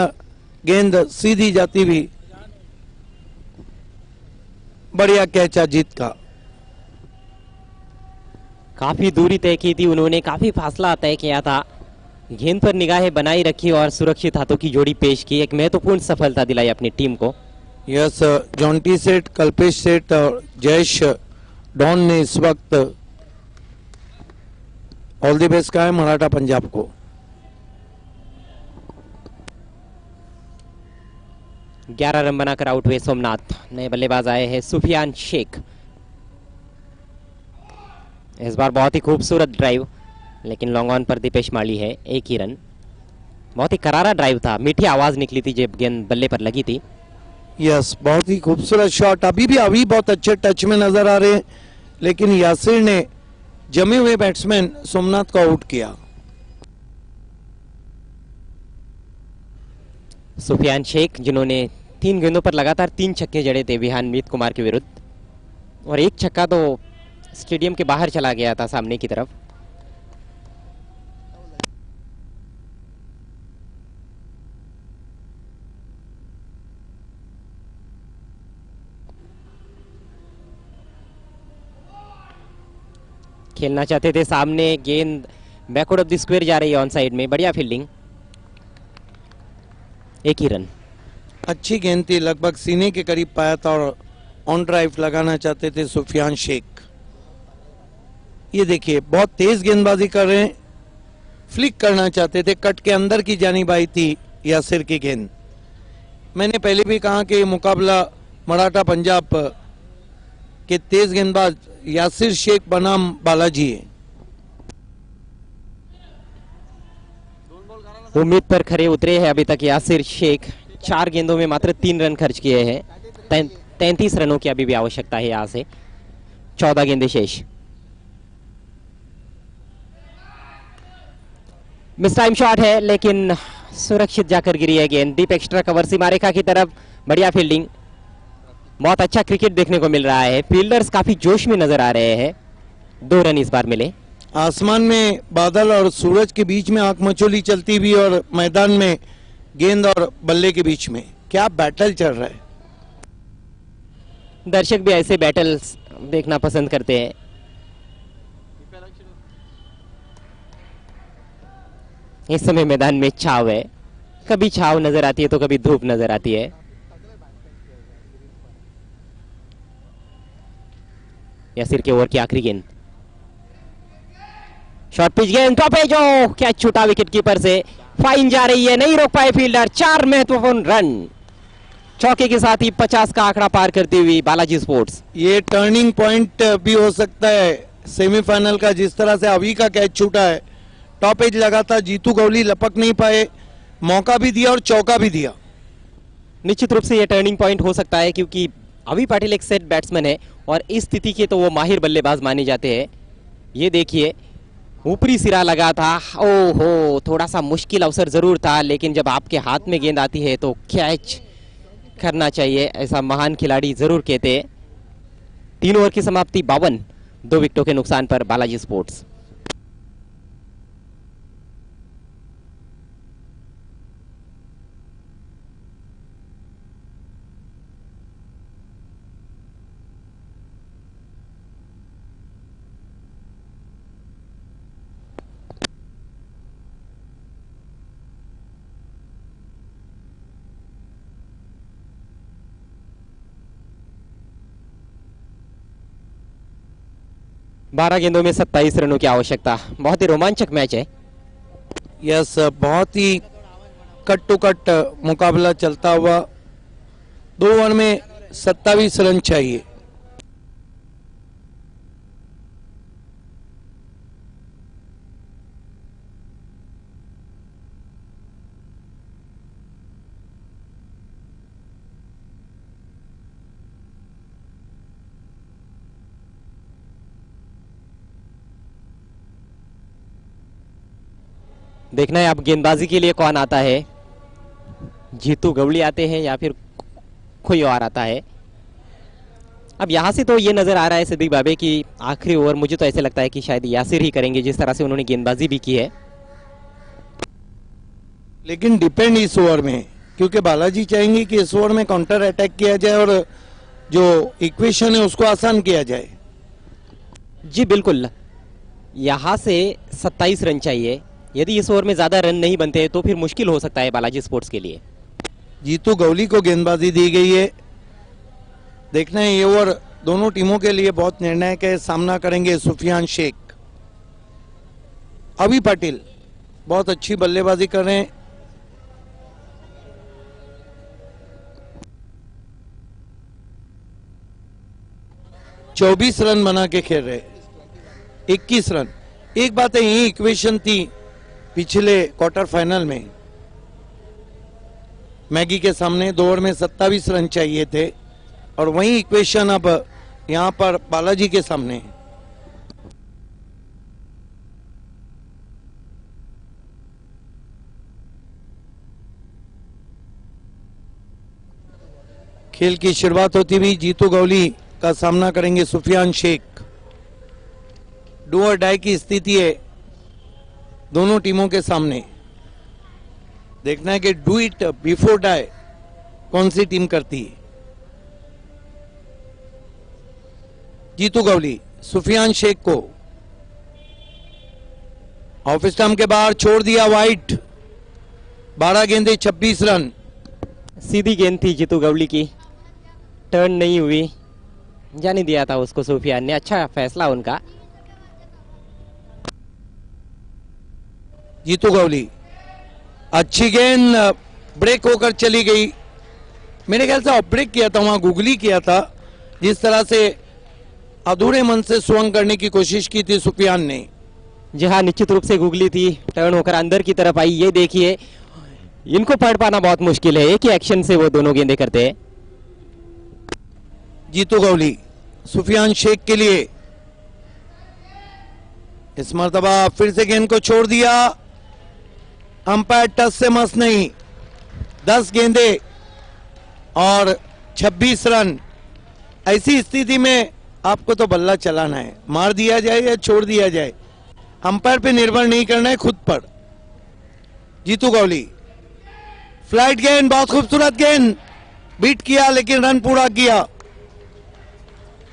गेंद सीधी जाती हुई। बढ़िया कैच अजीत का। काफी दूरी तय की थी उन्होंने, काफी फासला तय किया था, गेंद पर निगाहें बनाई रखी और सुरक्षित हाथों की जोड़ी पेश की, एक महत्वपूर्ण सफलता दिलाई अपनी टीम को। यस, जॉन्टी सेठ, कल्पेश सेठ और जयेश डॉन ने इस वक्त ऑल द बेस्ट कहा है मराठा पंजाब को। 11 रन बनाकर आउट हुए सोमनाथ। नए बल्लेबाज आए हैं सुफियान शेख। इस बार बहुत ही खूबसूरत ड्राइव, लेकिन लॉन्ग ऑन पर दीपेश माली है, एक ही रन। बहुत ही करारा ड्राइव था, मीठी आवाज निकली थी जब गेंद बल्ले पर लगी थी। यस, बहुत ही खूबसूरत शॉट। अभी बहुत अच्छे टच में नजर आ रहे हैं, लेकिन यासिर ने जमे हुए बैट्समैन सोमनाथ को आउट किया। सुफियान शेख, जिन्होंने 3 गेंदों पर लगातार 3 छक्के जड़े थे विहानमीत कुमार के विरुद्ध, और एक छक्का तो स्टेडियम के बाहर चला गया था सामने की तरफ। खेलना चाहते थे सामने, गेंद बैकवर्ड ऑफ द स्क्वायर जा रही है ऑन साइड में, बढ़िया फील्डिंग, एक ही रन। अच्छी गेंद थी, लगभग सीने के करीब पाया था और ऑन ड्राइव लगाना चाहते थे सुफियान शेख। ये देखिए बहुत तेज गेंदबाजी कर रहे हैं, फ्लिक करना चाहते थे, कट के अंदर की जानिब आई थी यासिर की गेंद। मैंने पहले भी कहा कि ये मुकाबला मराठा पंजाब के तेज गेंदबाज यासिर शेख बनाम बालाजी है। उम्मीद पर खरे उतरे हैं अभी तक यासिर शेख। 4 गेंदों में मात्र 3 रन खर्च किए हैं। 33 रनों की अभी भी आवश्यकता है यहां से, 14 गेंदें शेष। मिस टाइम शॉट है, लेकिन सुरक्षित जाकर गिरी है गेंद डीप एक्स्ट्रा कवर सीमा रेखा की तरफ। बढ़िया फील्डिंग, बहुत अच्छा क्रिकेट देखने को मिल रहा है। फील्डर्स काफी जोश में नजर आ रहे हैं। 2 रन इस बार मिले। आसमान में बादल और सूरज के बीच में आंख मचोली चलती हुई, और मैदान में गेंद और बल्ले के बीच में क्या बैटल चल रहा है। दर्शक भी ऐसे बैटल्स देखना पसंद करते हैं। इस समय मैदान में छाव है, कभी छाव नजर आती है तो कभी धूप नजर आती है। यासिर के ओवर की आखिरी गेंद, शॉर्ट पिच गेंद, टॉप एज, क्या छूटा विकेट कीपर से। फाइन जा रही है, नहीं रोक पाए फील्डर। 4 महत्वपूर्ण रन, चौके के साथ ही 50 का आंकड़ा पार करती हुई बालाजी स्पोर्ट्स। ये टर्निंग पॉइंट भी हो सकता है सेमीफाइनल का। जिस तरह से अभी का कैच छूटा है, टॉप एज लगा था, जीतू गौली लपक नहीं पाए, मौका भी दिया और चौका भी दिया। निश्चित रूप से यह टर्निंग पॉइंट हो सकता है, क्योंकि अभी पाटिल एक सेट बैट्समैन है और इस स्थिति के तो वो माहिर बल्लेबाज माने जाते हैं। ये देखिए, ऊपरी सिरा लगा था, ओहो, थोड़ा सा मुश्किल अवसर जरूर था, लेकिन जब आपके हाथ में गेंद आती है तो कैच करना चाहिए, ऐसा महान खिलाड़ी जरूर कहते हैं। 3 ओवर की समाप्ति 52, 2 विकेटों के नुकसान पर बालाजी स्पोर्ट्स। बारह गेंदों में 27 रनों की आवश्यकता। बहुत ही रोमांचक मैच है। यस, बहुत ही कट टू कट मुकाबला चलता हुआ। 2 ओवर में 27 रन चाहिए। देखना है अब गेंदबाजी के लिए कौन आता है, जीतू गवली आते हैं या फिर कोई और आता है। अब यहां से तो ये नजर आ रहा है सिद्दीक बाबे कि आखिरी ओवर मुझे तो ऐसे लगता है कि शायद यासिर ही करेंगे, जिस तरह से उन्होंने गेंदबाजी भी की है। लेकिन डिपेंड इस ओवर में, क्योंकि बालाजी चाहेंगे कि इस ओवर में काउंटर अटैक किया जाए और जो इक्वेशन है उसको आसान किया जाए। जी बिल्कुल, यहां से 27 रन चाहिए। यदि इस ओवर में ज्यादा रन नहीं बनते तो फिर मुश्किल हो सकता है बालाजी स्पोर्ट्स के लिए। जीतू गवली को गेंदबाजी दी गई है। देखना है ये ओवर दोनों टीमों के लिए बहुत निर्णायक है। सामना करेंगे सुफियान शेख। अभी पाटिल बहुत अच्छी बल्लेबाजी कर रहे हैं। चौबीस रन बना के खेल रहे, 21 रन। एक बात है, यही इक्वेशन थी पिछले क्वार्टर फाइनल में। मैगी के सामने 2 ओवर में 27 रन चाहिए थे और वही इक्वेशन अब यहां पर बालाजी के सामने है। खेल की शुरुआत होती हुई जीतू गवली का सामना करेंगे सुफियान शेख। डू और डाई की स्थिति है दोनों टीमों के सामने। देखना है कि डू इट बिफोर डाई कौन सी टीम करती है। जीतू गवली सुफियान शेख को ऑफ स्टंप के बाहर छोड़ दिया वाइट। 12 गेंदे 26 रन। सीधी गेंद थी जीतू गवली की, टर्न नहीं हुई, जाने दिया था उसको सुफियान ने। अच्छा फैसला उनका। जीतू गवली अच्छी गेंद ब्रेक होकर चली गई। मेरे ख्याल से ऑफ ब्रेक किया था, वहां गुगली किया था। जिस तरह से अधूरे मन से स्वंग करने की कोशिश की थी सुफियान ने। जी हाँ, निश्चित रूप से गुगली थी, टर्न होकर अंदर की तरफ आई। ये देखिए, इनको पढ़ पाना बहुत मुश्किल है। एक ही एक्शन से वो दोनों गेंदे करते हैं। जीतू गवली सुफियान शेख के लिए इस मर्तबा फिर से गेंद को छोड़ दिया। अंपायर टच से मस नहीं। 10 गेंदे और 26 रन। ऐसी स्थिति में आपको तो बल्ला चलाना है, मार दिया जाए या छोड़ दिया जाए। अंपायर पे निर्भर नहीं करना है, खुद पर। जीतू गवली फ्लाइट गेंद, बहुत खूबसूरत गेंद, बीट किया लेकिन रन पूरा किया।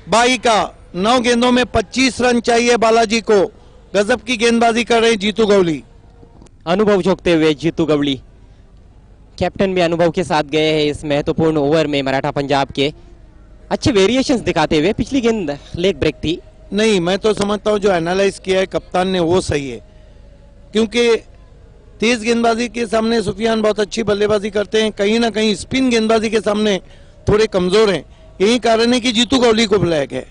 22 का 9 गेंदों में 25 रन चाहिए बालाजी को। गजब की गेंदबाजी कर रहे हैं जीतू गवली। अनुभव झोंकते हुए जीतू गवली, कैप्टन भी अनुभव के साथ गए हैं इस महत्वपूर्ण ओवर में मराठा पंजाब के। अच्छे वेरिएशंस दिखाते हुए। पिछली गेंद लेग ब्रेक थी। नहीं, मैं तो समझता हूं जो एनालाइज किया है कप्तान ने वो सही है, क्योंकि तेज गेंदबाजी के सामने सुफियान बहुत अच्छी बल्लेबाजी करते हैं। कहीं ना कहीं स्पिन गेंदबाजी के सामने थोड़े कमजोर हैं। यही कारण है कि जीतू गवली को बुलाया गया।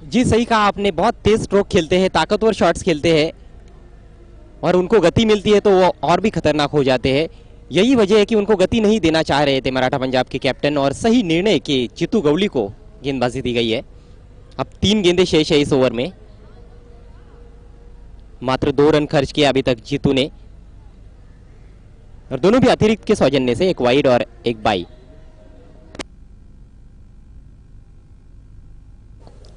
जी सही कहा आपने, बहुत तेज स्ट्रोक खेलते हैं, ताकतवर शॉट्स खेलते हैं और उनको गति मिलती है तो वो और भी खतरनाक हो जाते हैं। यही वजह है कि उनको गति नहीं देना चाह रहे थे मराठा पंजाब के कैप्टन, और सही निर्णय कि जीतू गवली को गेंदबाजी दी गई है। अब 3 गेंदे शेष है इस ओवर में। मात्र 2 रन खर्च किया अभी तक जीतू ने, और दोनों भी अतिरिक्त के सौजन्य से, एक वाइड और एक बाई।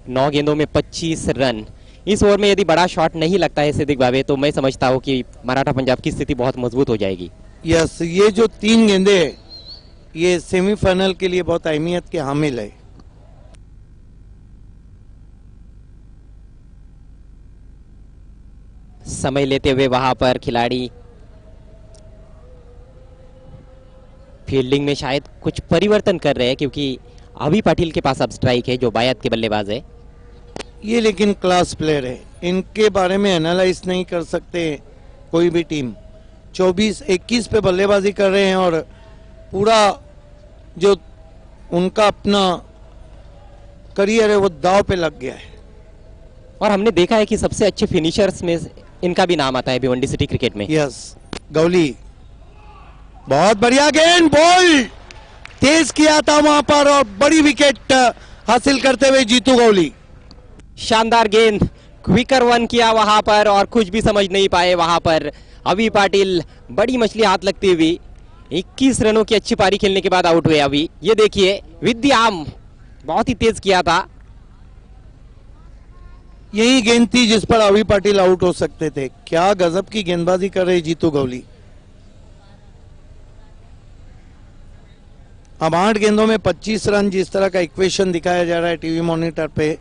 9 गेंदों में 25 रन। इस ओवर में यदि बड़ा शॉट नहीं लगता है सिद्दिक भावे तो मैं समझता हूं कि मराठा पंजाब की स्थिति बहुत मजबूत हो जाएगी। यस, ये जो 3 गेंदे ये सेमीफाइनल के लिए बहुत अहमियत के हामिल है। समय लेते हुए वहां पर खिलाड़ी फील्डिंग में शायद कुछ परिवर्तन कर रहे हैं, क्योंकि अभी पाटिल के पास अब स्ट्राइक है जो बायत के बल्लेबाज है। ये लेकिन क्लास प्लेयर है, इनके बारे में एनालाइज नहीं कर सकते कोई भी टीम। 24-21 पे बल्लेबाजी कर रहे हैं और पूरा जो उनका अपना करियर है वो दांव पे लग गया है। और हमने देखा है कि सबसे अच्छे फिनिशर्स में इनका भी नाम आता है भिवंडी सिटी क्रिकेट में। यस, गवली बहुत बढ़िया गेंद, बॉल तेज किया था वहां पर और बड़ी विकेट हासिल करते हुए जीतू गवली। शानदार गेंद, क्विकर वन किया वहां पर और कुछ भी समझ नहीं पाए वहां पर। अभी पाटिल बड़ी मछली हाथ लगती हुई 21 रनों की अच्छी पारी खेलने के बाद आउट हुए। अभी ये देखिए, विद्याम बहुत ही तेज किया था। यही गेंद थी जिस पर अभी पाटिल आउट हो सकते थे। क्या गजब की गेंदबाजी कर रहे जीतू गवली। अब 8 गेंदों में 25 रन, जिस तरह का इक्वेशन दिखाया जा रहा है टीवी मॉनिटर पे,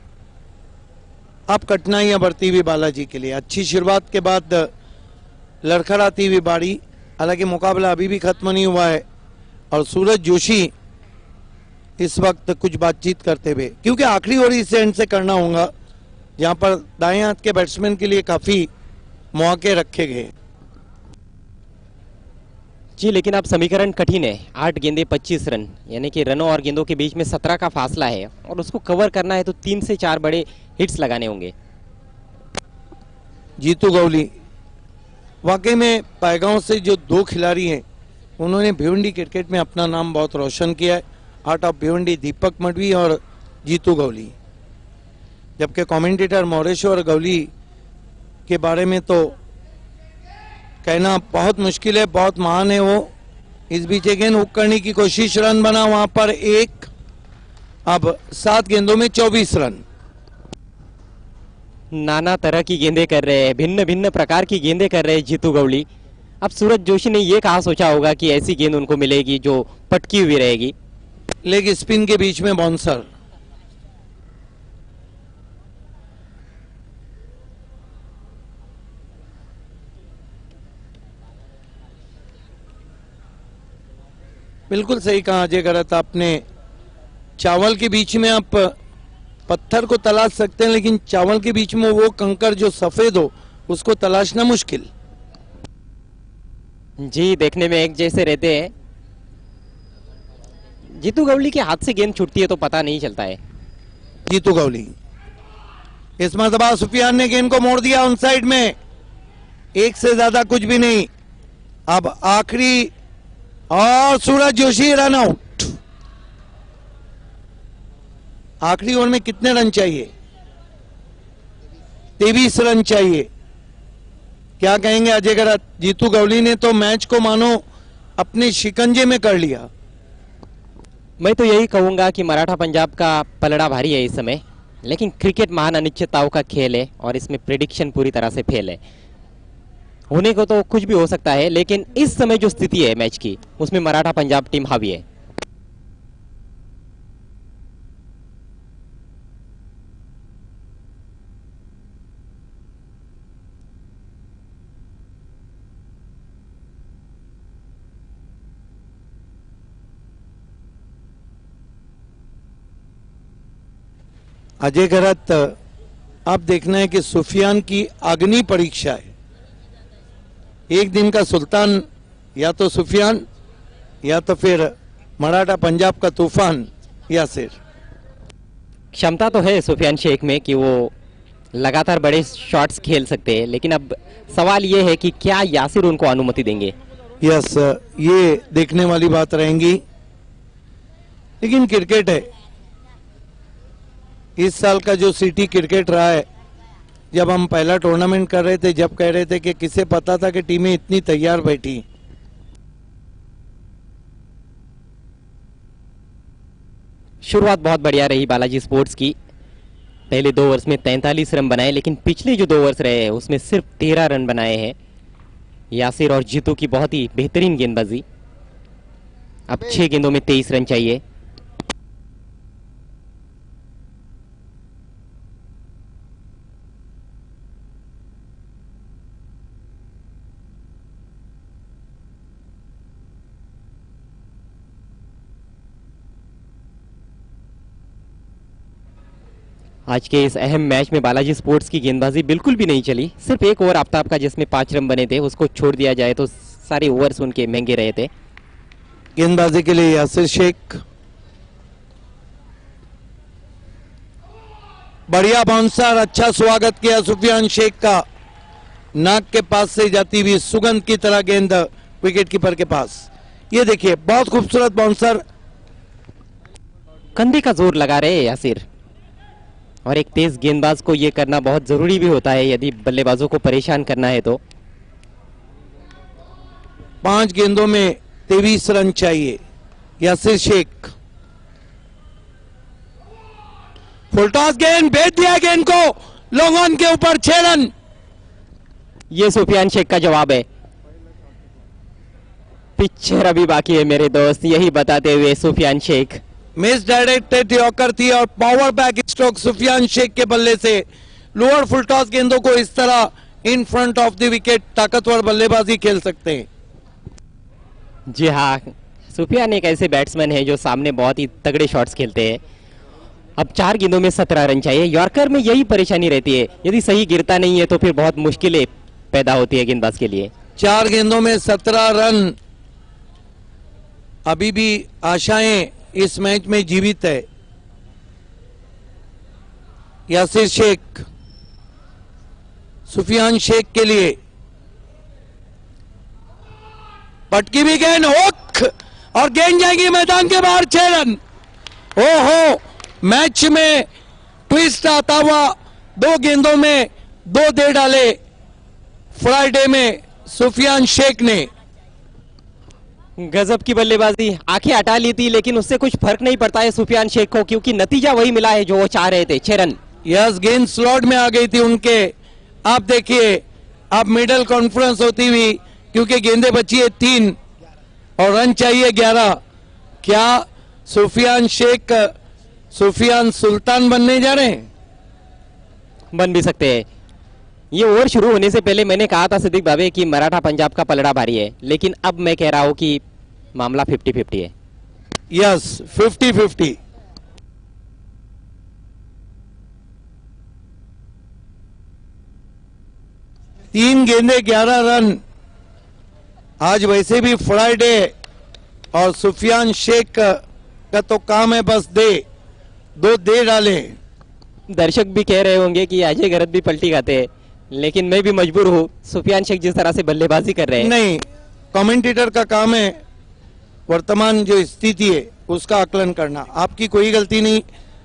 अब कठिनाइयां बढ़ती हुई बालाजी के लिए। अच्छी शुरुआत के बाद लड़खड़ाती हुई बारी। हालांकि मुकाबला अभी भी खत्म नहीं हुआ है और सूरज जोशी इस वक्त कुछ बातचीत करते हुए, क्योंकि आखिरी ओवर इस एंड से करना होगा जहां पर दाएं हाथ के बैट्समैन के लिए काफी मौके रखे गए। जी, लेकिन अब समीकरण कठिन है। 8 गेंदे 25 रन, यानी कि रनों और गेंदों के बीच में 17 का फासला है और उसको कवर करना है तो 3 से 4 बड़े हिट्स लगाने होंगे। जीतू गौली वाकई में पायगांव से जो दो खिलाड़ी हैं उन्होंने भिवंडी क्रिकेट में अपना नाम बहुत रोशन किया है। हार्ट ऑफ भिवंडी दीपक मडवी और जीतू गौली, जबकि कमेंटेटर मोरेश्वर गौली के बारे में तो कहना बहुत मुश्किल है, बहुत महान है वो। इस बीच गेंद हुक करने की कोशिश, रन बना वहां पर एक। अब 7 गेंदों में 24 रन। नाना तरह की गेंदें कर रहे हैं, भिन्न भिन्न प्रकार की गेंदें कर रहे हैं जीतू गौली। अब सूरज जोशी ने ये कहा सोचा होगा कि ऐसी गेंद उनको मिलेगी जो पटकी हुई रहेगी। लेग स्पिन के बीच में बाउंसर। बिल्कुल सही कहा अजय गरत आपने। चावल के बीच में आप पत्थर को तलाश सकते हैं, लेकिन चावल के बीच में वो कंकर जो सफेद हो उसको तलाशना मुश्किल। जी, देखने में एक जैसे रहते हैं। जीतू गौली के हाथ से गेंद छूटती है तो पता नहीं चलता है। जीतू गौली, इस मरतबा सुफियान ने गेंद को मोड़ दिया ऑन साइड में, एक से ज्यादा कुछ भी नहीं। अब आखिरी और सूरज जोशी रन आउट। आखिरी ओवर में कितने रन चाहिए? 23 रन चाहिए। क्या कहेंगे अजय गरत? जीतू गौली ने तो मैच को मानो अपने शिकंजे में कर लिया। मैं तो यही कहूंगा कि मराठा पंजाब का पलड़ा भारी है इस समय, लेकिन क्रिकेट महान अनिश्चितताओं का खेल है और इसमें प्रेडिक्शन पूरी तरह से फेल है। होने को तो कुछ भी हो सकता है, लेकिन इस समय जो स्थिति है मैच की उसमें मराठा पंजाब टीम हावी है। अजय गरत, अब देखना है कि सुफियान की अग्नि परीक्षा है। एक दिन का सुल्तान या तो सुफियान या तो फिर मराठा पंजाब का तूफान यासिर। क्षमता तो है सुफियान शेख में कि वो लगातार बड़े शॉट्स खेल सकते हैं, लेकिन अब सवाल ये है कि क्या यासिर उनको अनुमति देंगे। यस, ये देखने वाली बात रहेंगी। लेकिन क्रिकेट है, इस साल का जो सिटी क्रिकेट रहा है, जब हम पहला टूर्नामेंट कर रहे थे, जब कह रहे थे कि किसे पता था कि टीमें इतनी तैयार बैठी। शुरुआत बहुत बढ़िया रही बालाजी स्पोर्ट्स की। पहले 2 ओवर्स में 43 रन बनाए, लेकिन पिछले जो 2 ओवर्स रहे हैं उसमें सिर्फ 13 रन बनाए हैं। यासिर और जीतू की बहुत ही बेहतरीन गेंदबाजी। अब 6 गेंदों में 23 रन चाहिए। आज के इस अहम मैच में बालाजी स्पोर्ट्स की गेंदबाजी बिल्कुल भी नहीं चली। सिर्फ एक ओवर आफ्ताब का जिसमें 5 रन बने थे, उसको छोड़ दिया जाए तो सारे ओवर्स उनके महंगे रहे थे। गेंदबाजी के लिए यासिर शेख, बढ़िया बाउंसर, अच्छा स्वागत किया सुफियान शेख का। नाक के पास से जाती हुई सुगंध की तरह गेंद विकेट कीपर के पास। ये देखिए, बहुत खूबसूरत बाउंसर। कंधे का जोर लगा रहे हैं यासिर, और एक तेज गेंदबाज को यह करना बहुत जरूरी भी होता है यदि बल्लेबाजों को परेशान करना है तो। 5 गेंदों में 23 रन चाहिए। यासिर शेख, फुल टॉस गेंद, भेज दिया गेंद को लॉन्ग ऑन के ऊपर, 6 रन। ये सुफियान शेख का जवाब है। पिक्चर अभी बाकी है मेरे दोस्त, यही बताते हुए Sufiyan Shaikh. Misdirected yorker थी और power back stroke Sufiyan Shaikh के बल्ले से। लोअर फुल टॉस गेंदों को इस तरह in front of the wicket ताकतवर बल्लेबाजी खेल सकते हैं। जी हाँ, सुफियान एक ऐसे बैट्समैन है जो सामने बहुत ही तगड़े शॉट्स खेलते हैं। अब 4 गेंदों में 17 रन चाहिए। यॉर्कर में यही परेशानी रहती है, यदि सही गिरता नहीं है तो फिर बहुत मुश्किलें पैदा होती है गेंदबाज के लिए। 4 गेंदों में 17 रन। अभी भी आशाएं इस मैच में जीवित है। यासिर शेख, सुफियान शेख के लिए पटकी भी गेंद होक और गेंद जाएगी मैदान के बाहर। 6 रन। ओहो, मैच में ट्विस्ट आता हुआ 2 गेंदों में 2 दे डाले फ्राइडे में सुफियान शेख ने। गजब की बल्लेबाजी, आंखें हटा ली थी लेकिन उससे कुछ फर्क नहीं पड़ता है सुफियान शेख को, क्योंकि नतीजा वही मिला है जो वो चाह रहे थे। 6 रन। यस, गेंद स्लॉट में आ गई थी उनके। आप देखिए, अब मिडल कॉन्फ्रेंस होती हुई, क्योंकि गेंदें बची है 3 और रन चाहिए 11। क्या सुफियान शेख सुफियान सुल्तान बनने जा रहे हैं? बन भी सकते हैं। ये ओवर शुरू होने से पहले मैंने कहा था सिद्दीक भाभी कि मराठा पंजाब का पलड़ा भारी है, लेकिन अब मैं कह रहा हूं कि मामला 50-50 है। यस, 50-50। तीन गेंदे 11 रन। आज वैसे भी फ्राइडे और सुफियान शेख का तो काम है बस 2 दे डाले। दर्शक भी कह रहे होंगे कि अजय गरत भी पलटी खाते हैं, लेकिन मैं भी मजबूर हूँ। सुफियान शेख जिस तरह से बल्लेबाजी कर रहे हैं, नहीं, कमेंटेटर का काम है वर्तमान जो स्थिति है उसका आकलन करना। आपकी कोई गलती नहीं।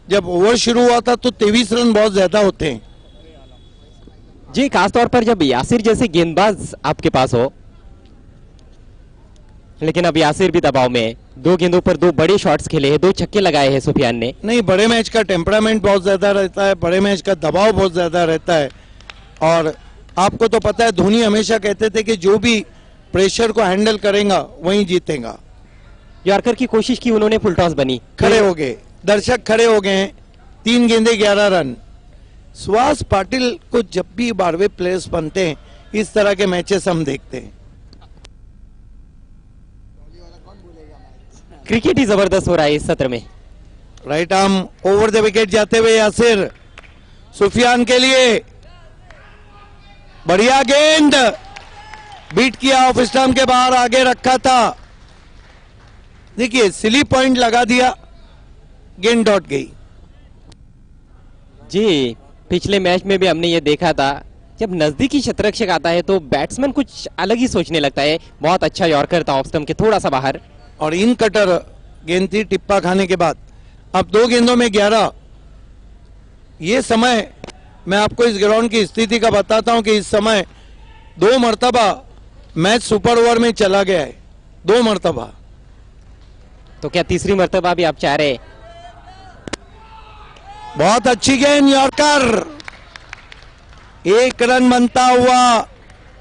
जब ओवर शुरू हुआ था तो 23 रन बहुत ज्यादा होते हैं। जी, खासतौर पर जब यासिर जैसे गेंदबाज आपके पास हो। लेकिन अब यासिर भी दबाव में है। 2 गेंदों पर 2 बड़े शॉट्स खेले हैं, 2 छक्के लगाए हैं सुफियान ने। नहीं, बड़े मैच का टेम्परामेंट बहुत ज्यादा रहता है, बड़े मैच का दबाव बहुत ज्यादा रहता है। और आपको तो पता है, धोनी हमेशा कहते थे कि जो भी प्रेशर को हैंडल करेगा वही जीतेगा। यॉर्कर की कोशिश की उन्होंने, फुल टॉस बनी, खड़े हो गए, दर्शक खड़े हो गए हैं। 3 गेंदे 11 रन। सुहास पाटिल को जब भी 12वें प्लेयर्स बनते हैं, इस तरह के मैचेस हम देखते हैं। क्रिकेट ही जबरदस्त हो रहा है इस सत्र में। Right arm over the wicket जाते हुए यासिर सुफियान के लिए बढ़िया गेंद, बीट किया, ऑफ स्टंप के बाहर आगे रखा था। देखिए, सिली पॉइंट लगा दिया, गेंद डॉट गई। जी, पिछले मैच में भी हमने ये देखा था, जब नजदीकी शतरक्षक आता है तो बैट्समैन कुछ अलग ही सोचने लगता है। बहुत अच्छा यॉर्कर था ऑफ स्टंप के थोड़ा सा बाहर, और इन कटर गेंद थी टिप्पा खाने के बाद। अब 2 गेंदों में 11। ये समय मैं आपको इस ग्राउंड की स्थिति का बताता हूं कि इस समय 2 मर्तबा मैच सुपर ओवर में चला गया है। 2 मर्तबा। तो क्या तीसरी मर्तबा भी आप चाह रहे? बहुत अच्छी गेंद, यॉर्कर। 1 रन बनता हुआ।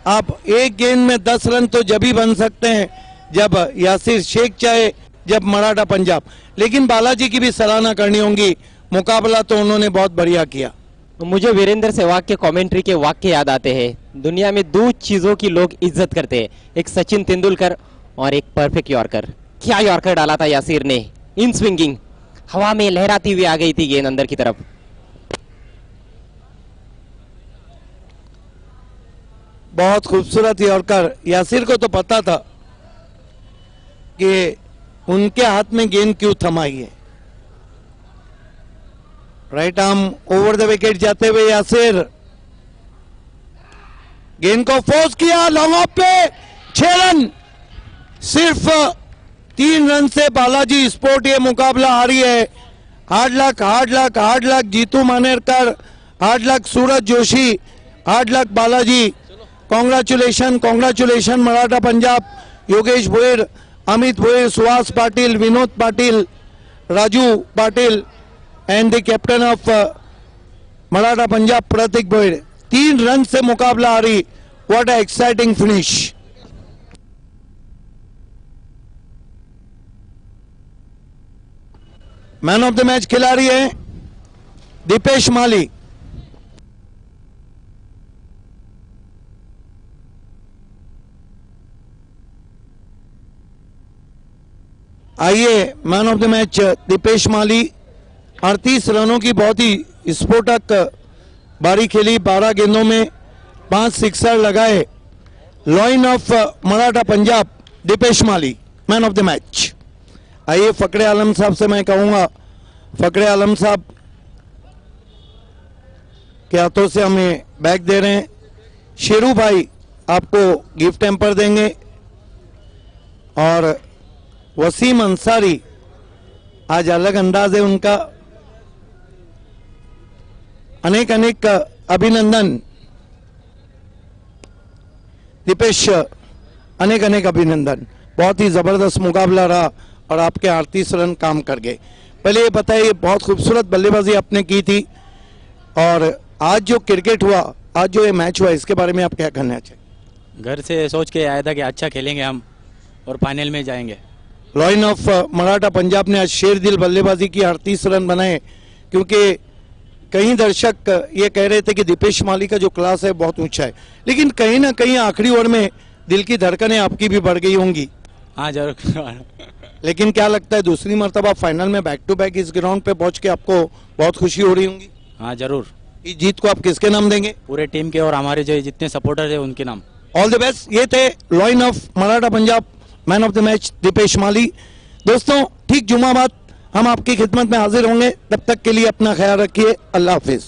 अब 1 गेंद में 10 रन तो जब ही बन सकते हैं जब यासिर शेख चाहे, जब मराठा पंजाब। लेकिन बालाजी की भी सराहना करनी होगी, मुकाबला तो उन्होंने बहुत बढ़िया किया। मुझे वीरेंद्र सहवाग के कमेंट्री के वाक्य याद आते हैं। दुनिया में 2 चीजों की लोग इज्जत करते हैं, एक सचिन तेंदुलकर और एक परफेक्ट यॉर्कर। क्या यॉर्कर डाला था यासिर ने, इन स्विंगिंग, हवा में लहराती हुई आ गई थी गेंद अंदर की तरफ। बहुत खूबसूरत यॉर्कर। यासिर को तो पता था कि उनके हाथ में गेंद क्यों थमाई है। Right arm over the wicket जाते हुए यासिर गेंद को फोर्स किया, लॉन्ग ऑफ पे 6 रन। सिर्फ 3 रन से बालाजी स्पोर्ट ये मुकाबला हारी है। Hard luck, hard luck, hard luck Jitu Manerkar, hard luck Suraj Joshi, hard luck Balaji. Congratulation, congratulation Maratha Punjab, Yogesh Bhoir, Amit Bhoir, Suhas Patil, Vinod Patil, Raju Patil and the captain of Maratha Punjab Pratik Bhoir. 3 run से मुकाबला हारी। What a exciting finish. Man of the match खिलाड़ी है दीपेश माली। आइए man of the match Dipesh Mali, 38 रनों की बहुत ही स्फोटक बारी खेली, 12 गेंदों में 5 सिक्सर लगाए। Lion of Maratha Punjab Dipesh Mali man of the match. आइए फकरे आलम साहब से मैं कहूंगा, फकरे आलम साहब के हाथों से हमें बैग दे रहे हैं। शेरू भाई आपको गिफ्ट हैम्पर देंगे और वसीम अंसारी, आज अलग अंदाज है उनका, अनेक अनेक अभिनंदन। दीपेश अनेक अनेक अभिनंदन, बहुत ही जबरदस्त मुकाबला रहा और आपके 38 रन काम कर गए। पहले ये बताइए, बहुत खूबसूरत बल्लेबाजी आपने की थी और आज जो क्रिकेट हुआ, आज जो ये मैच हुआ, इसके बारे में आप क्या कहना चाहिए? घर से सोच के आया था कि अच्छा खेलेंगे हम और फाइनल में जाएंगे। लॉइन ऑफ मराठा पंजाब ने आज शेर दिल बल्लेबाजी की, 38 रन बनाए, क्योंकि कई दर्शक ये कह रहे थे कि दीपेश माली का जो क्लास है बहुत ऊंचा है, लेकिन कहीं ना कहीं आखिरी ओवर में दिल की धड़कनें आपकी भी बढ़ गई होंगी। हाँ जरूर। लेकिन क्या लगता है दूसरी मर्तबा फाइनल में बैक टू बैक इस ग्राउंड पे पहुंच के आपको बहुत खुशी हो रही होंगी? हाँ जरूर, इस जीत को आप किसके नाम देंगे? पूरे टीम के और हमारे जो जितने सपोर्टर है उनके नाम। All the best. ये थे lion of Maratha Punjab man of the match Dipesh Mali. दोस्तों, ठीक जुमा बाद हम आपकी खिदमत में हाजिर होंगे, तब तक के लिए अपना ख्याल रखिए। अल्लाह हाफिज।